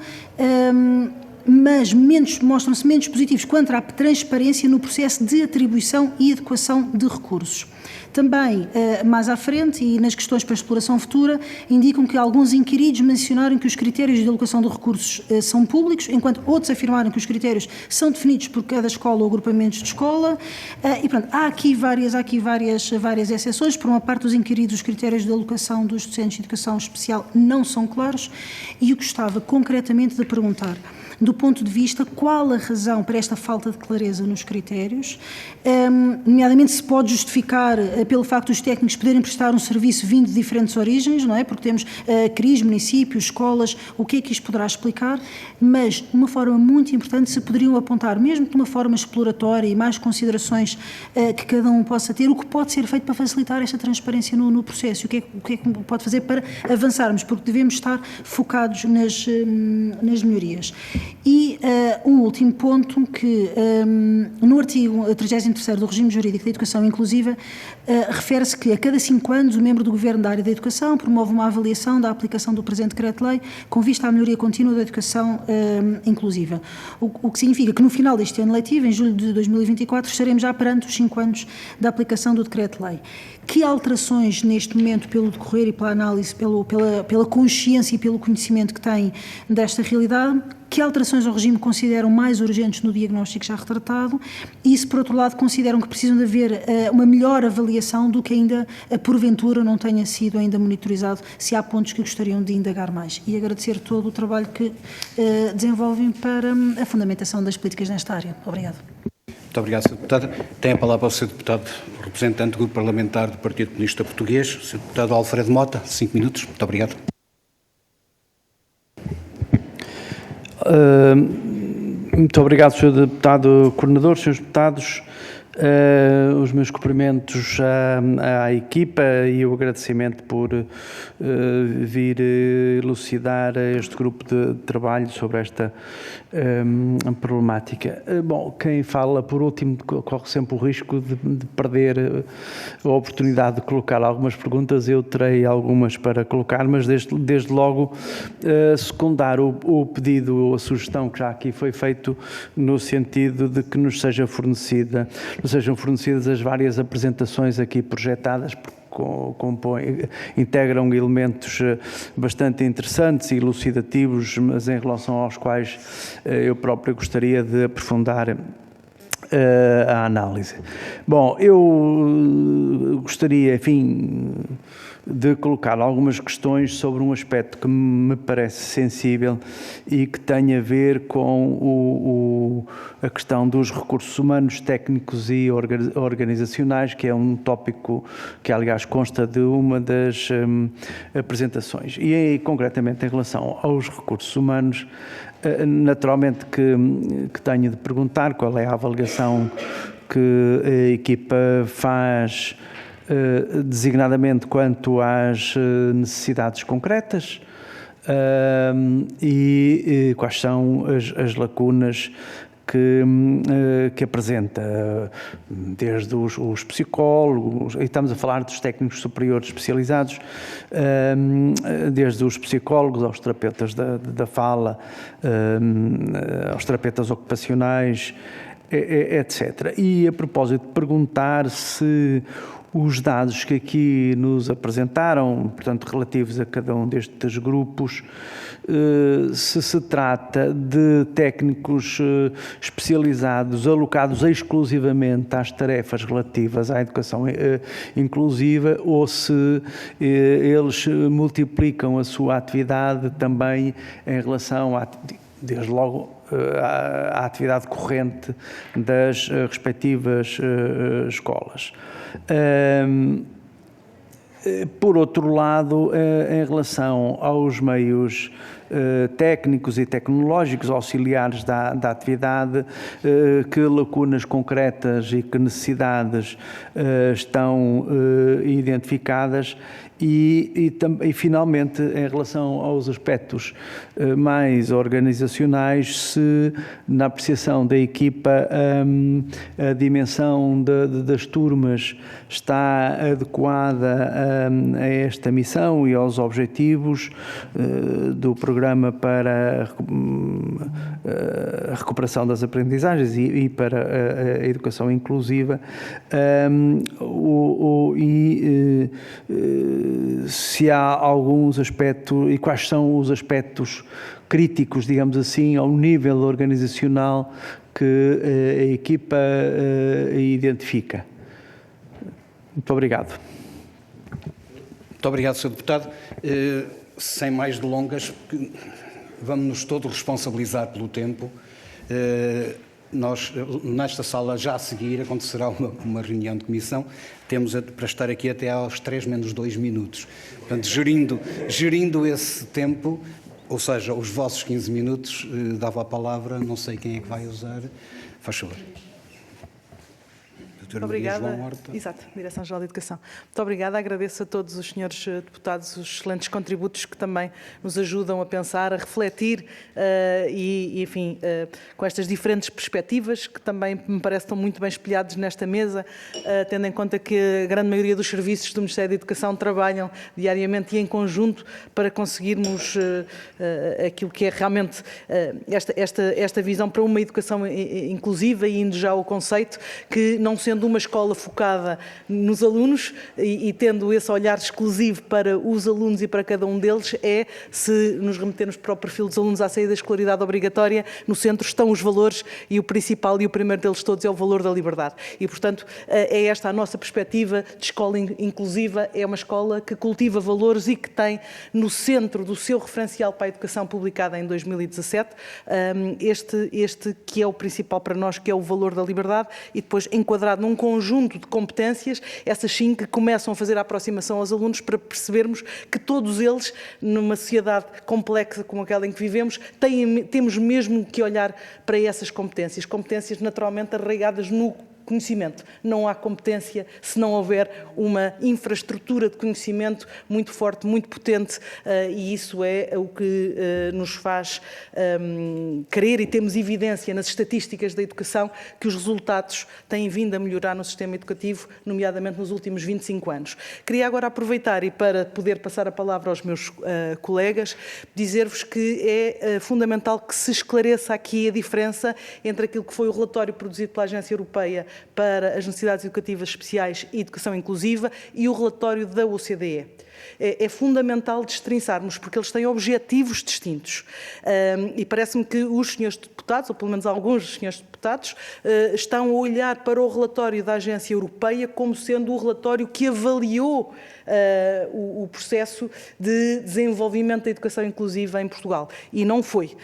G: mas mostram-se menos positivos quanto à transparência no processo de atribuição e adequação de recursos. Também, mais à frente, e nas questões para a exploração futura, indicam que alguns inquiridos mencionaram que os critérios de alocação de recursos são públicos, enquanto outros afirmaram que os critérios são definidos por cada escola ou agrupamentos de escola. E, portanto, há aqui várias exceções. Por uma parte, os inquiridos, os critérios de alocação dos docentes de educação especial não são claros, e eu gostava concretamente de perguntar, do ponto de vista, qual a razão para esta falta de clareza nos critérios, nomeadamente se pode justificar pelo facto dos técnicos poderem prestar um serviço vindo de diferentes origens, não é? Porque temos CRIs, municípios, escolas, o que é que isto poderá explicar, mas de uma forma muito importante se poderiam apontar, mesmo de uma forma exploratória e mais considerações que cada um possa ter, o que pode ser feito para facilitar esta transparência no processo, o que é que pode fazer para avançarmos, porque devemos estar focados nas melhorias. E um último ponto, que no artigo 33º do Regime Jurídico da Educação Inclusiva refere-se que a cada 5 anos o membro do Governo da área da Educação promove uma avaliação da aplicação do presente Decreto-Lei com vista à melhoria contínua da educação inclusiva. O que significa que no final deste ano letivo, em julho de 2024, estaremos já perante os 5 anos da aplicação do Decreto-Lei. Que alterações neste momento, pelo decorrer e pela análise, pela consciência e pelo conhecimento que têm desta realidade, que alterações ao regime consideram mais urgentes no diagnóstico já retratado e se, por outro lado, consideram que precisam de haver uma melhor avaliação do que ainda, porventura, não tenha sido ainda monitorizado, se há pontos que gostariam de indagar mais. E agradecer todo o trabalho que desenvolvem para a fundamentação das políticas nesta área. Obrigado.
A: Muito obrigado, Sr. Deputado. Tem a palavra o Sr. Deputado representante do Grupo Parlamentar do Partido Comunista Português, Sr. Deputado Alfredo Mota, 5 minutos. Muito obrigado.
H: Muito obrigado, Sr. Deputado Coordenador, Srs. Deputados. Os meus cumprimentos à equipa e o agradecimento por vir elucidar este grupo de trabalho sobre esta problemática. Bom, quem fala por último corre sempre o risco de perder a oportunidade de colocar algumas perguntas. Eu terei algumas para colocar, mas desde logo secundar o pedido, a sugestão que já aqui foi feito, no sentido de que nos sejam fornecidas as várias apresentações aqui projetadas, porque integram elementos bastante interessantes e elucidativos, mas em relação aos quais eu próprio gostaria de aprofundar a análise. Bom, eu gostaria, enfim, de colocar algumas questões sobre um aspecto que me parece sensível e que tem a ver com a questão dos recursos humanos, técnicos e organizacionais, que é um tópico que, aliás, consta de uma das apresentações. E, concretamente, em relação aos recursos humanos, naturalmente que tenho de perguntar qual é a avaliação que a equipa faz designadamente quanto às necessidades concretas e quais são as lacunas que apresenta, desde os psicólogos, e estamos a falar dos técnicos superiores especializados, desde os psicólogos aos terapeutas da fala, aos terapeutas ocupacionais, etc. E a propósito de perguntar se os dados que aqui nos apresentaram, portanto, relativos a cada um destes grupos, se trata de técnicos especializados alocados exclusivamente às tarefas relativas à educação inclusiva ou se eles multiplicam a sua atividade também em relação desde logo à atividade corrente das respectivas escolas. Por outro lado, em relação aos meios técnicos e tecnológicos auxiliares da atividade, que lacunas concretas e que necessidades estão identificadas e finalmente, em relação aos aspectos mais organizacionais, se na apreciação da equipa a dimensão das turmas está adequada a esta missão e aos objetivos do programa para a recuperação das aprendizagens e para a educação inclusiva, se há alguns aspectos e quais são os aspectos críticos, digamos assim, ao nível organizacional que a equipa identifica. Muito obrigado.
A: Muito obrigado, Sr. Deputado. Sem mais delongas, vamos-nos todos responsabilizar pelo tempo. Nós, nesta sala, já a seguir, acontecerá uma reunião de comissão. Temos para estar aqui até aos 3 menos 2 minutos. Portanto, gerindo esse tempo, ou seja, os vossos 15 minutos, dava a palavra, não sei quem é que vai usar. Faz favor.
B: Muito obrigada. Exato, Direção-Geral de Educação. Muito obrigada, agradeço a todos os senhores deputados os excelentes contributos que também nos ajudam a pensar, a refletir enfim, com estas diferentes perspectivas que também me parece estão muito bem espelhados nesta mesa, tendo em conta que a grande maioria dos serviços do Ministério da Educação trabalham diariamente e em conjunto para conseguirmos aquilo que é realmente esta visão para uma educação inclusiva e indo já ao conceito que, não sendo uma escola focada nos alunos e tendo esse olhar exclusivo para os alunos e para cada um deles, se nos remetermos para o perfil dos alunos à saída da escolaridade obrigatória, no centro estão os valores e o principal e o primeiro deles todos é o valor da liberdade. E, portanto, é esta a nossa perspectiva de escola inclusiva, é uma escola que cultiva valores e que tem no centro do seu referencial para a educação publicada em 2017, este que é o principal para nós, que é o valor da liberdade, e depois enquadrado num conjunto de competências, essas sim que começam a fazer a aproximação aos alunos para percebermos que todos eles, numa sociedade complexa como aquela em que vivemos, temos mesmo que olhar para essas competências. Competências naturalmente arraigadas no conhecimento. Não há competência se não houver uma infraestrutura de conhecimento muito forte, muito potente, e isso é o que nos faz querer, e temos evidência nas estatísticas da educação, que os resultados têm vindo a melhorar no sistema educativo, nomeadamente nos últimos 25 anos. Queria agora aproveitar e para poder passar a palavra aos meus colegas, dizer-vos que é fundamental que se esclareça aqui a diferença entre aquilo que foi o relatório produzido pela Agência Europeia para as necessidades educativas especiais e educação inclusiva e o relatório da OCDE. É fundamental destrinçarmos, porque eles têm objetivos distintos. E parece-me que os senhores deputados, ou pelo menos alguns dos senhores deputados, estão a olhar para o relatório da Agência Europeia como sendo o relatório que avaliou o processo de desenvolvimento da educação inclusiva em Portugal. E não foi.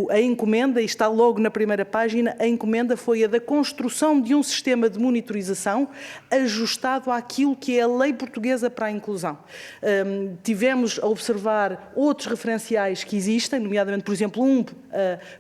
B: A encomenda, e está logo na primeira página, a encomenda foi a da construção de um sistema de monitorização ajustado àquilo que é a lei portuguesa para a inclusão. Tivemos a observar outros referenciais que existem, nomeadamente, por exemplo, um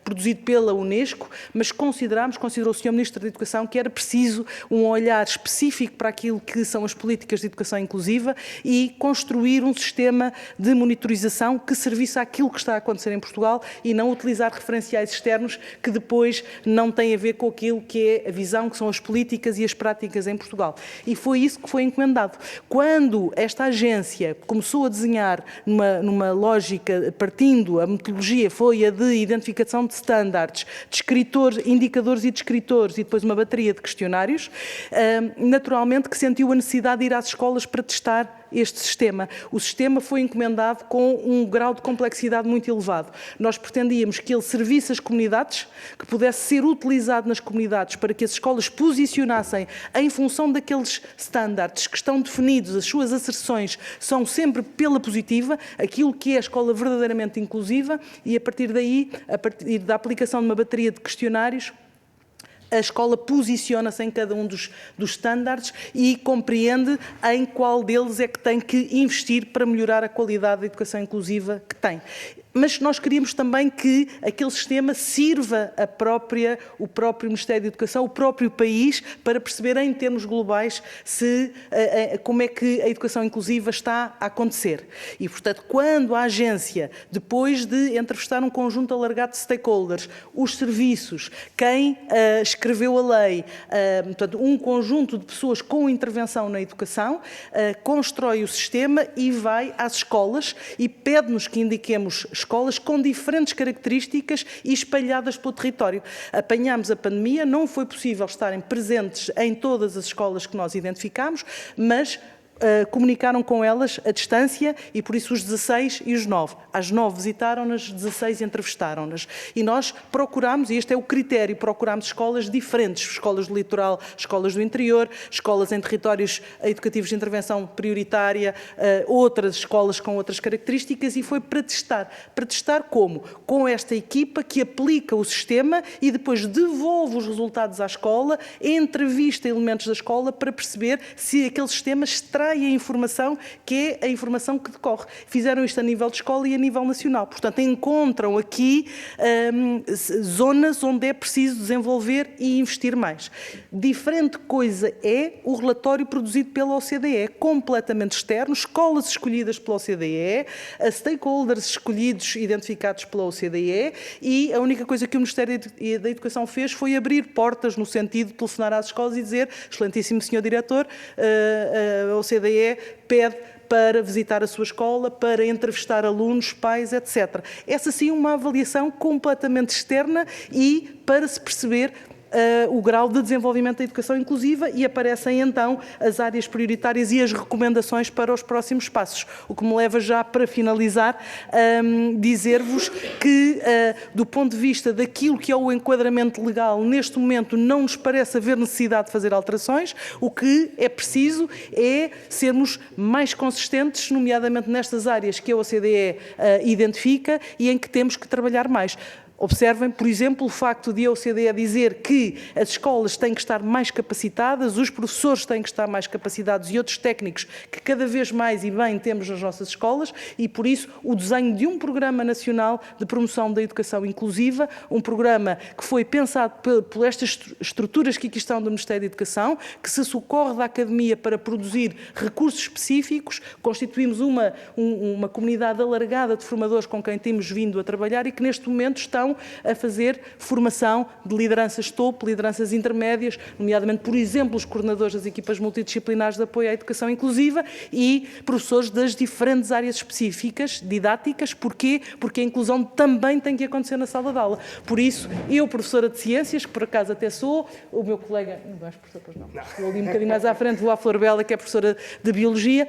B: produzido pela Unesco, mas considerou o Sr. Ministro da Educação que era preciso um olhar específico para aquilo que são as políticas de educação inclusiva e construir um sistema de monitorização que servisse àquilo que está a acontecer em Portugal e não utilizar referenciais externos que depois não têm a ver com aquilo que é a visão, que são as políticas e as práticas em Portugal. E foi isso que foi encomendado. Quando esta agência agência começou a desenhar numa lógica, partindo, a metodologia foi a de identificação de standards, de escritores, indicadores e descritores, e depois uma bateria de questionários, naturalmente que sentiu a necessidade de ir às escolas para testar este sistema. O sistema foi encomendado com um grau de complexidade muito elevado. Nós pretendíamos que ele servisse às comunidades, que pudesse ser utilizado nas comunidades para que as escolas posicionassem em função daqueles standards que estão definidos, as suas asserções são sempre pela positiva, aquilo que é a escola verdadeiramente inclusiva, e a partir daí, a partir da aplicação de uma bateria de questionários, a escola posiciona-se em cada um dos standards e compreende em qual deles é que tem que investir para melhorar a qualidade da educação inclusiva que tem. Mas nós queríamos também que aquele sistema sirva o próprio Ministério da Educação, o próprio país, para perceber em termos globais como é que a educação inclusiva está a acontecer. E, portanto, quando a agência, depois de entrevistar um conjunto alargado de stakeholders, os serviços, quem escreveu a lei, portanto, um conjunto de pessoas com intervenção na educação, constrói o sistema e vai às escolas e pede-nos que indiquemos escolas com diferentes características e espalhadas pelo território. Apanhámos a pandemia, não foi possível estarem presentes em todas as escolas que nós identificámos, mas comunicaram com elas a distância e, por isso, os 16 e os 9. As 9 visitaram-nas, 16 entrevistaram-nas. E nós procurámos, e este é o critério, procurámos escolas diferentes, escolas do litoral, escolas do interior, escolas em territórios educativos de intervenção prioritária, outras escolas com outras características, e foi para testar. Para testar como? Com esta equipa que aplica o sistema e depois devolve os resultados à escola, entrevista elementos da escola para perceber se aquele sistema extrai a informação que é a informação que decorre. Fizeram isto a nível de escola e a nível nacional. Portanto, encontram aqui zonas onde é preciso desenvolver e investir mais. Diferente coisa é o relatório produzido pela OCDE, completamente externo, escolas escolhidas pela OCDE, stakeholders escolhidos, identificados pela OCDE, e a única coisa que o Ministério da Educação fez foi abrir portas no sentido de telefonar às escolas e dizer: excelentíssimo senhor diretor, a OCDE pede para visitar a sua escola, para entrevistar alunos, pais, etc. Essa sim uma avaliação completamente externa e para se perceber o grau de desenvolvimento da educação inclusiva, e aparecem então as áreas prioritárias e as recomendações para os próximos passos. O que me leva já para finalizar dizer-vos que do ponto de vista daquilo que é o enquadramento legal, neste momento não nos parece haver necessidade de fazer alterações. O que é preciso é sermos mais consistentes, nomeadamente nestas áreas que a OCDE identifica e em que temos que trabalhar mais. Observem, por exemplo, o facto de a OCDE dizer que as escolas têm que estar mais capacitadas, os professores têm que estar mais capacitados e outros técnicos que cada vez mais e bem temos nas nossas escolas, e por isso o desenho de um programa nacional de promoção da educação inclusiva, um programa que foi pensado por estas estruturas que aqui estão do Ministério da Educação, que se socorre da Academia para produzir recursos específicos. Constituímos uma comunidade alargada de formadores com quem temos vindo a trabalhar e que neste momento estão a fazer formação de lideranças topo, lideranças intermédias, nomeadamente, por exemplo, os coordenadores das equipas multidisciplinares de apoio à educação inclusiva e professores das diferentes áreas específicas, didáticas. Porquê? Porque a inclusão também tem que acontecer na sala de aula. Por isso, eu, professora de Ciências, que por acaso até sou, o meu colega, não és professor, pois não, estou ali um bocadinho mais à frente, vou à Flor Bela, que é professora de Biologia,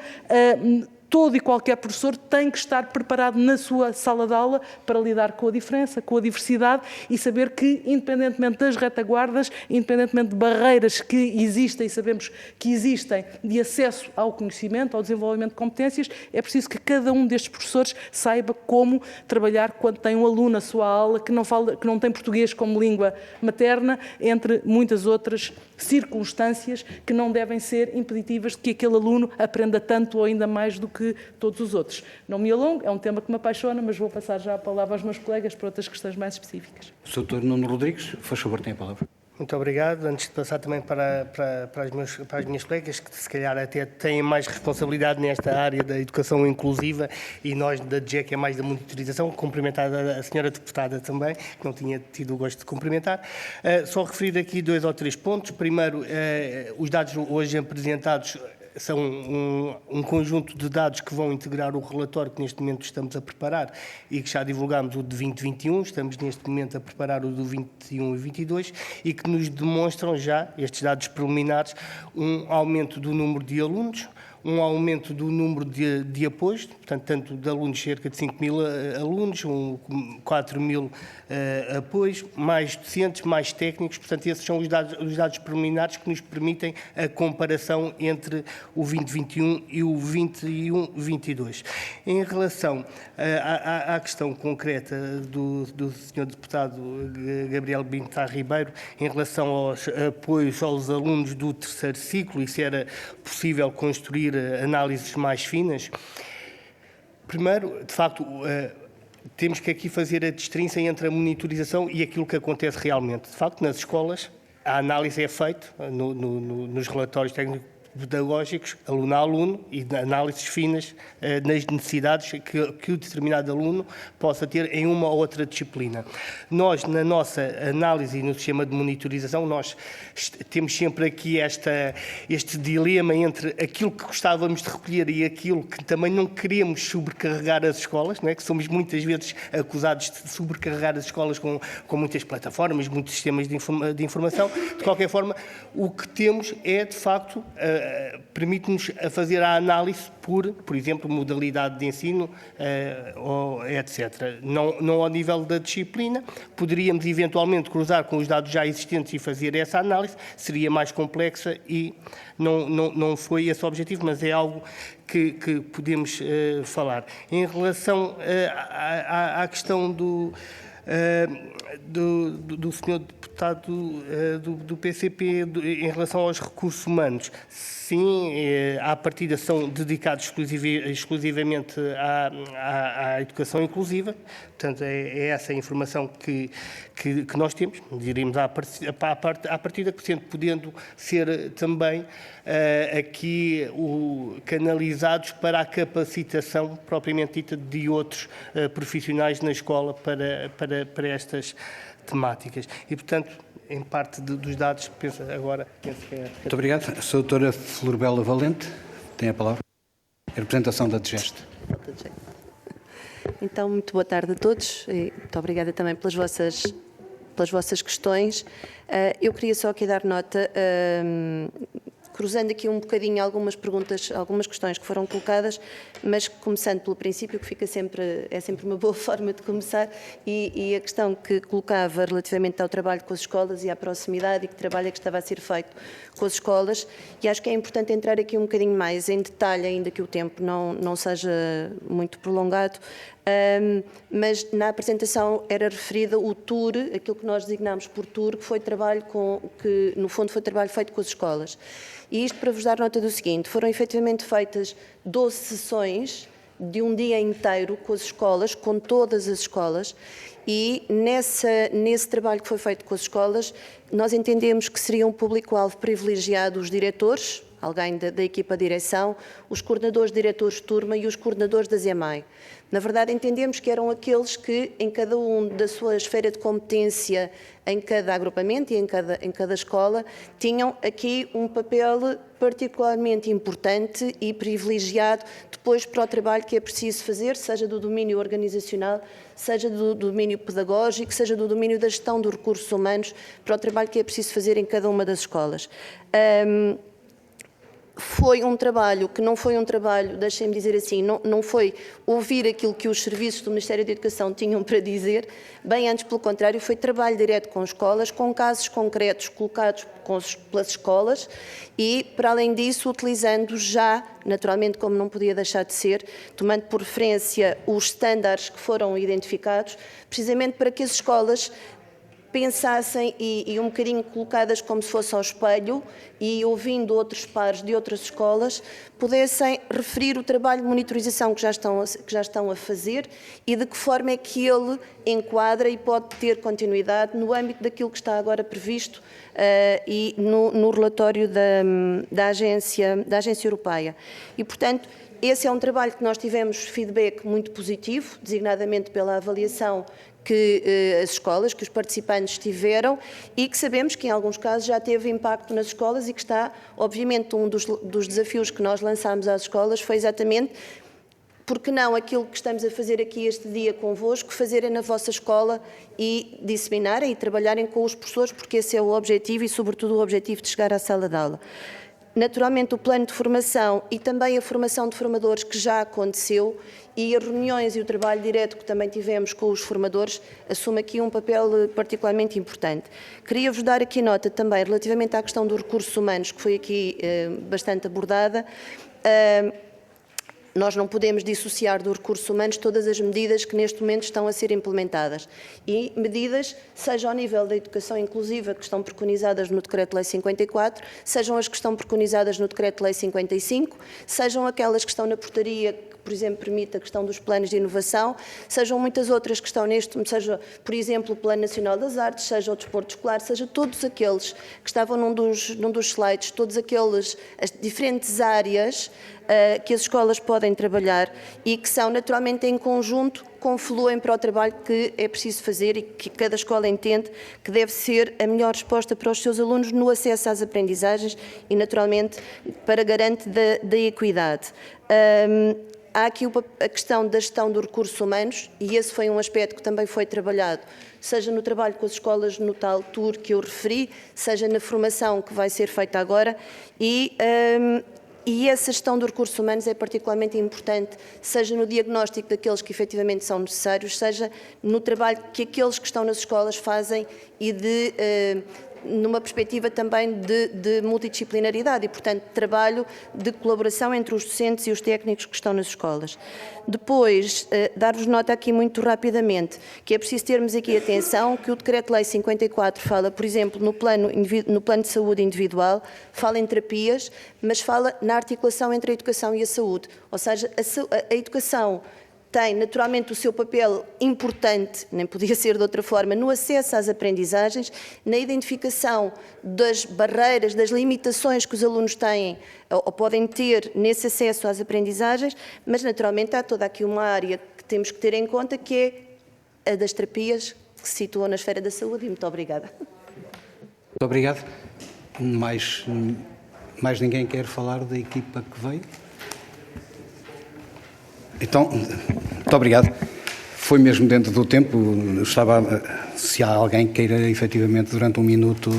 B: todo e qualquer professor tem que estar preparado na sua sala de aula para lidar com a diferença, com a diversidade e saber que, independentemente das retaguardas, independentemente de barreiras que existem e sabemos que existem de acesso ao conhecimento, ao desenvolvimento de competências, é preciso que cada um destes professores saiba como trabalhar quando tem um aluno na sua aula que não tem português como língua materna, entre muitas outras circunstâncias que não devem ser impeditivas de que aquele aluno aprenda tanto ou ainda mais do que todos os outros. Não me alongo, é um tema que me apaixona, mas vou passar já a palavra aos meus colegas para outras questões mais específicas.
A: O Sr. Nuno Rodrigues, faz favor, tem a palavra.
C: Muito obrigado. Antes de passar também para as minhas colegas, que se calhar até têm mais responsabilidade nesta área da educação inclusiva, e nós da DGEC é mais da monitorização, cumprimentar a senhora deputada também, que não tinha tido o gosto de cumprimentar. Só referir aqui 2 ou 3 pontos. Primeiro, os dados hoje apresentados são um conjunto de dados que vão integrar o relatório que neste momento estamos a preparar e que já divulgámos o de 2021, estamos neste momento a preparar o do 21 e 22 e que nos demonstram já, estes dados preliminares, um aumento do número de alunos, um aumento do número de apoios, portanto, tanto de alunos, cerca de 5.000 alunos, 4.000 apoios, mais docentes, mais técnicos, portanto, esses são os dados preliminares que nos permitem a comparação entre o 2021 e o 21-22. Em relação à questão concreta do Sr. Deputado Gabriel Bintar Ribeiro, em relação aos apoios aos alunos do terceiro ciclo, e se era possível construir análises mais finas. Primeiro, de facto, temos que aqui fazer a distinção entre a monitorização e aquilo que acontece realmente. De facto, nas escolas, a análise é feita nos relatórios técnico-pedagógicos, aluno a aluno, e análises finas nas necessidades que o determinado aluno possa ter em uma ou outra disciplina. Nós, na nossa análise e no sistema de monitorização, nós temos sempre aqui este dilema entre aquilo que gostávamos de recolher e aquilo que também não queremos sobrecarregar as escolas, não é? Que somos muitas vezes acusados de sobrecarregar as escolas com muitas plataformas, muitos sistemas de informação. De qualquer forma, o que temos é, de facto, permite-nos a fazer a análise por exemplo, modalidade de ensino, etc. Não ao nível da disciplina, poderíamos eventualmente cruzar com os dados já existentes e fazer essa análise, seria mais complexa e não foi esse o objetivo, mas é algo que podemos falar. Em relação à questão do senhor deputado do PCP em relação aos recursos humanos, sim, à partida são dedicados exclusivamente à educação inclusiva, portanto é essa a informação que nós temos, diríamos à partida, podendo ser também aqui canalizados para a capacitação propriamente dita de outros profissionais na escola para estas temáticas. E, portanto, em parte dos dados, penso que é...
A: Muito obrigado. A Sra. Doutora Florbela Valente tem a palavra. A representação da DGEST.
I: Então, muito boa tarde a todos e muito obrigada também pelas vossas questões. Eu queria só aqui dar nota, cruzando aqui um bocadinho algumas perguntas, algumas questões que foram colocadas, mas começando pelo princípio, que é sempre uma boa forma de começar, e a questão que colocava relativamente ao trabalho com as escolas e à proximidade e que trabalho é que estava a ser feito com as escolas, e acho que é importante entrar aqui um bocadinho mais em detalhe, ainda que o tempo não seja muito prolongado, mas na apresentação era referida o tour, aquilo que nós designámos por tour, que foi trabalho que no fundo foi trabalho feito com as escolas. E isto para vos dar nota do seguinte: foram efetivamente feitas 12 sessões de um dia inteiro com as escolas, com todas as escolas, e nesse trabalho que foi feito com as escolas, nós entendemos que seria um público-alvo privilegiado os diretores, alguém da equipa de direção, os coordenadores de diretores de turma e os coordenadores da ZEMAI. Na verdade, entendemos que eram aqueles que, em cada um da sua esfera de competência, em cada agrupamento e em cada escola, tinham aqui um papel particularmente importante e privilegiado depois para o trabalho que é preciso fazer, seja do domínio organizacional, seja do domínio pedagógico, seja do domínio da gestão dos recursos humanos, para o trabalho que é preciso fazer em cada uma das escolas. Foi um trabalho que não foi um trabalho, deixem-me dizer assim, não foi ouvir aquilo que os serviços do Ministério da Educação tinham para dizer, bem antes pelo contrário, foi trabalho direto com escolas, com casos concretos colocados pelas escolas e, para além disso, utilizando já, naturalmente, como não podia deixar de ser, tomando por referência os estándares que foram identificados, precisamente para que as escolas pensassem e um bocadinho colocadas como se fosse ao espelho e ouvindo outros pares de outras escolas, pudessem referir o trabalho de monitorização que já estão a fazer e de que forma é que ele enquadra e pode ter continuidade no âmbito daquilo que está agora previsto e no relatório da Agência Europeia. E, portanto, Esse é um trabalho que nós tivemos feedback muito positivo, designadamente pela avaliação que as escolas, que os participantes tiveram e que sabemos que em alguns casos já teve impacto nas escolas e que está, obviamente, um dos desafios que nós lançámos às escolas foi exatamente porque não aquilo que estamos a fazer aqui este dia convosco, fazerem na vossa escola e disseminarem e trabalharem com os professores, porque esse é o objetivo e, sobretudo, o objetivo de chegar à sala de aula. Naturalmente, o plano de formação e também a formação de formadores que já aconteceu e as reuniões e o trabalho direto que também tivemos com os formadores assume aqui um papel particularmente importante. Queria-vos dar aqui nota também relativamente à questão dos recursos humanos, que foi aqui bastante abordada. Nós não podemos dissociar dos recursos humanos todas as medidas que neste momento estão a ser implementadas. E medidas, seja ao nível da educação inclusiva, que estão preconizadas no Decreto-Lei 54, sejam as que estão preconizadas no Decreto-Lei 55, sejam aquelas que estão na portaria, que, por exemplo, permite a questão dos planos de inovação, sejam muitas outras que estão seja, por exemplo, o Plano Nacional das Artes, seja o desporto escolar, seja todos aqueles que estavam num dos slides, todas as diferentes áreas que as escolas podem trabalhar e que são naturalmente em conjunto, confluem para o trabalho que é preciso fazer e que cada escola entende que deve ser a melhor resposta para os seus alunos no acesso às aprendizagens e naturalmente para garante da equidade. Há aqui a questão da gestão dos recursos humanos e esse foi um aspecto que também foi trabalhado, seja no trabalho com as escolas no tal tour que eu referi, seja na formação que vai ser feita agora e essa gestão dos recursos humanos é particularmente importante, seja no diagnóstico daqueles que efetivamente são necessários, seja no trabalho que aqueles que estão nas escolas fazem e numa perspectiva também de multidisciplinaridade e, portanto, trabalho de colaboração entre os docentes e os técnicos que estão nas escolas. Depois, dar-vos nota aqui muito rapidamente que é preciso termos aqui atenção que o Decreto-Lei 54 fala, por exemplo, no plano de saúde individual, fala em terapias, mas fala na articulação entre a educação e a saúde. Ou seja, a educação tem naturalmente o seu papel importante, nem podia ser de outra forma, no acesso às aprendizagens, na identificação das barreiras, das limitações que os alunos têm ou podem ter nesse acesso às aprendizagens, mas naturalmente há toda aqui uma área que temos que ter em conta que é a das terapias que se situam na esfera da saúde. E muito obrigada.
A: Muito obrigado. Mais ninguém quer falar da equipa que veio? Então, muito obrigado. Foi mesmo dentro do tempo. Se há alguém que queira, efetivamente, durante um minuto,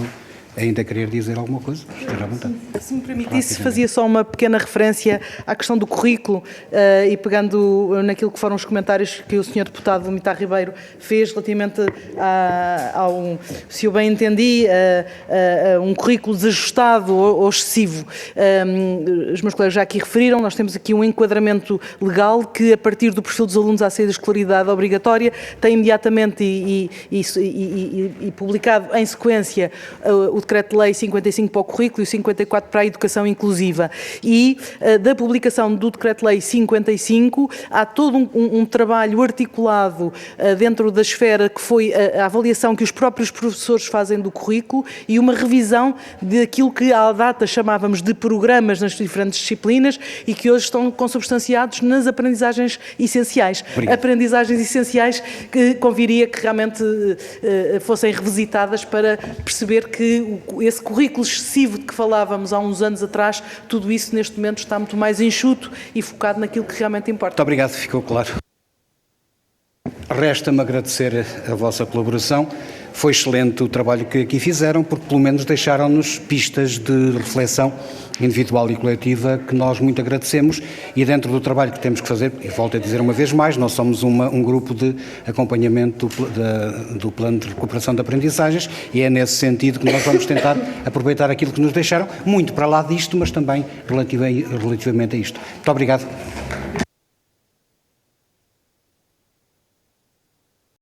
A: ainda querer dizer alguma coisa, esteja à vontade.
B: Se me permitisse, fazia só uma pequena referência à questão do currículo e pegando naquilo que foram os comentários que o Sr. Deputado Mitar Ribeiro fez relativamente ao, se eu bem entendi, um currículo desajustado ou excessivo. Os meus colegas já aqui referiram, nós temos aqui um enquadramento legal que, a partir do perfil dos alunos à saída de escolaridade obrigatória, tem imediatamente e publicado em sequência o Decreto-Lei 55 para o currículo e o 54 para a educação inclusiva. E da publicação do Decreto-Lei 55 há todo um trabalho articulado dentro da esfera que foi a avaliação que os próprios professores fazem do currículo e uma revisão daquilo que à data chamávamos de programas nas diferentes disciplinas e que hoje estão consubstanciados nas aprendizagens essenciais.
A: Obrigado.
B: Aprendizagens essenciais que conviria que realmente fossem revisitadas para perceber que esse currículo excessivo de que falávamos há uns anos atrás, tudo isso neste momento está muito mais enxuto e focado naquilo que realmente importa.
A: Muito obrigado, ficou claro. Resta-me agradecer a vossa colaboração. Foi excelente o trabalho que aqui fizeram, porque pelo menos deixaram-nos pistas de reflexão individual e coletiva que nós muito agradecemos e dentro do trabalho que temos que fazer, e volto a dizer uma vez mais, nós somos um grupo de acompanhamento do plano de recuperação de aprendizagens e é nesse sentido que nós vamos tentar aproveitar aquilo que nos deixaram, muito para lá disto, mas também relativamente a isto. Muito obrigado.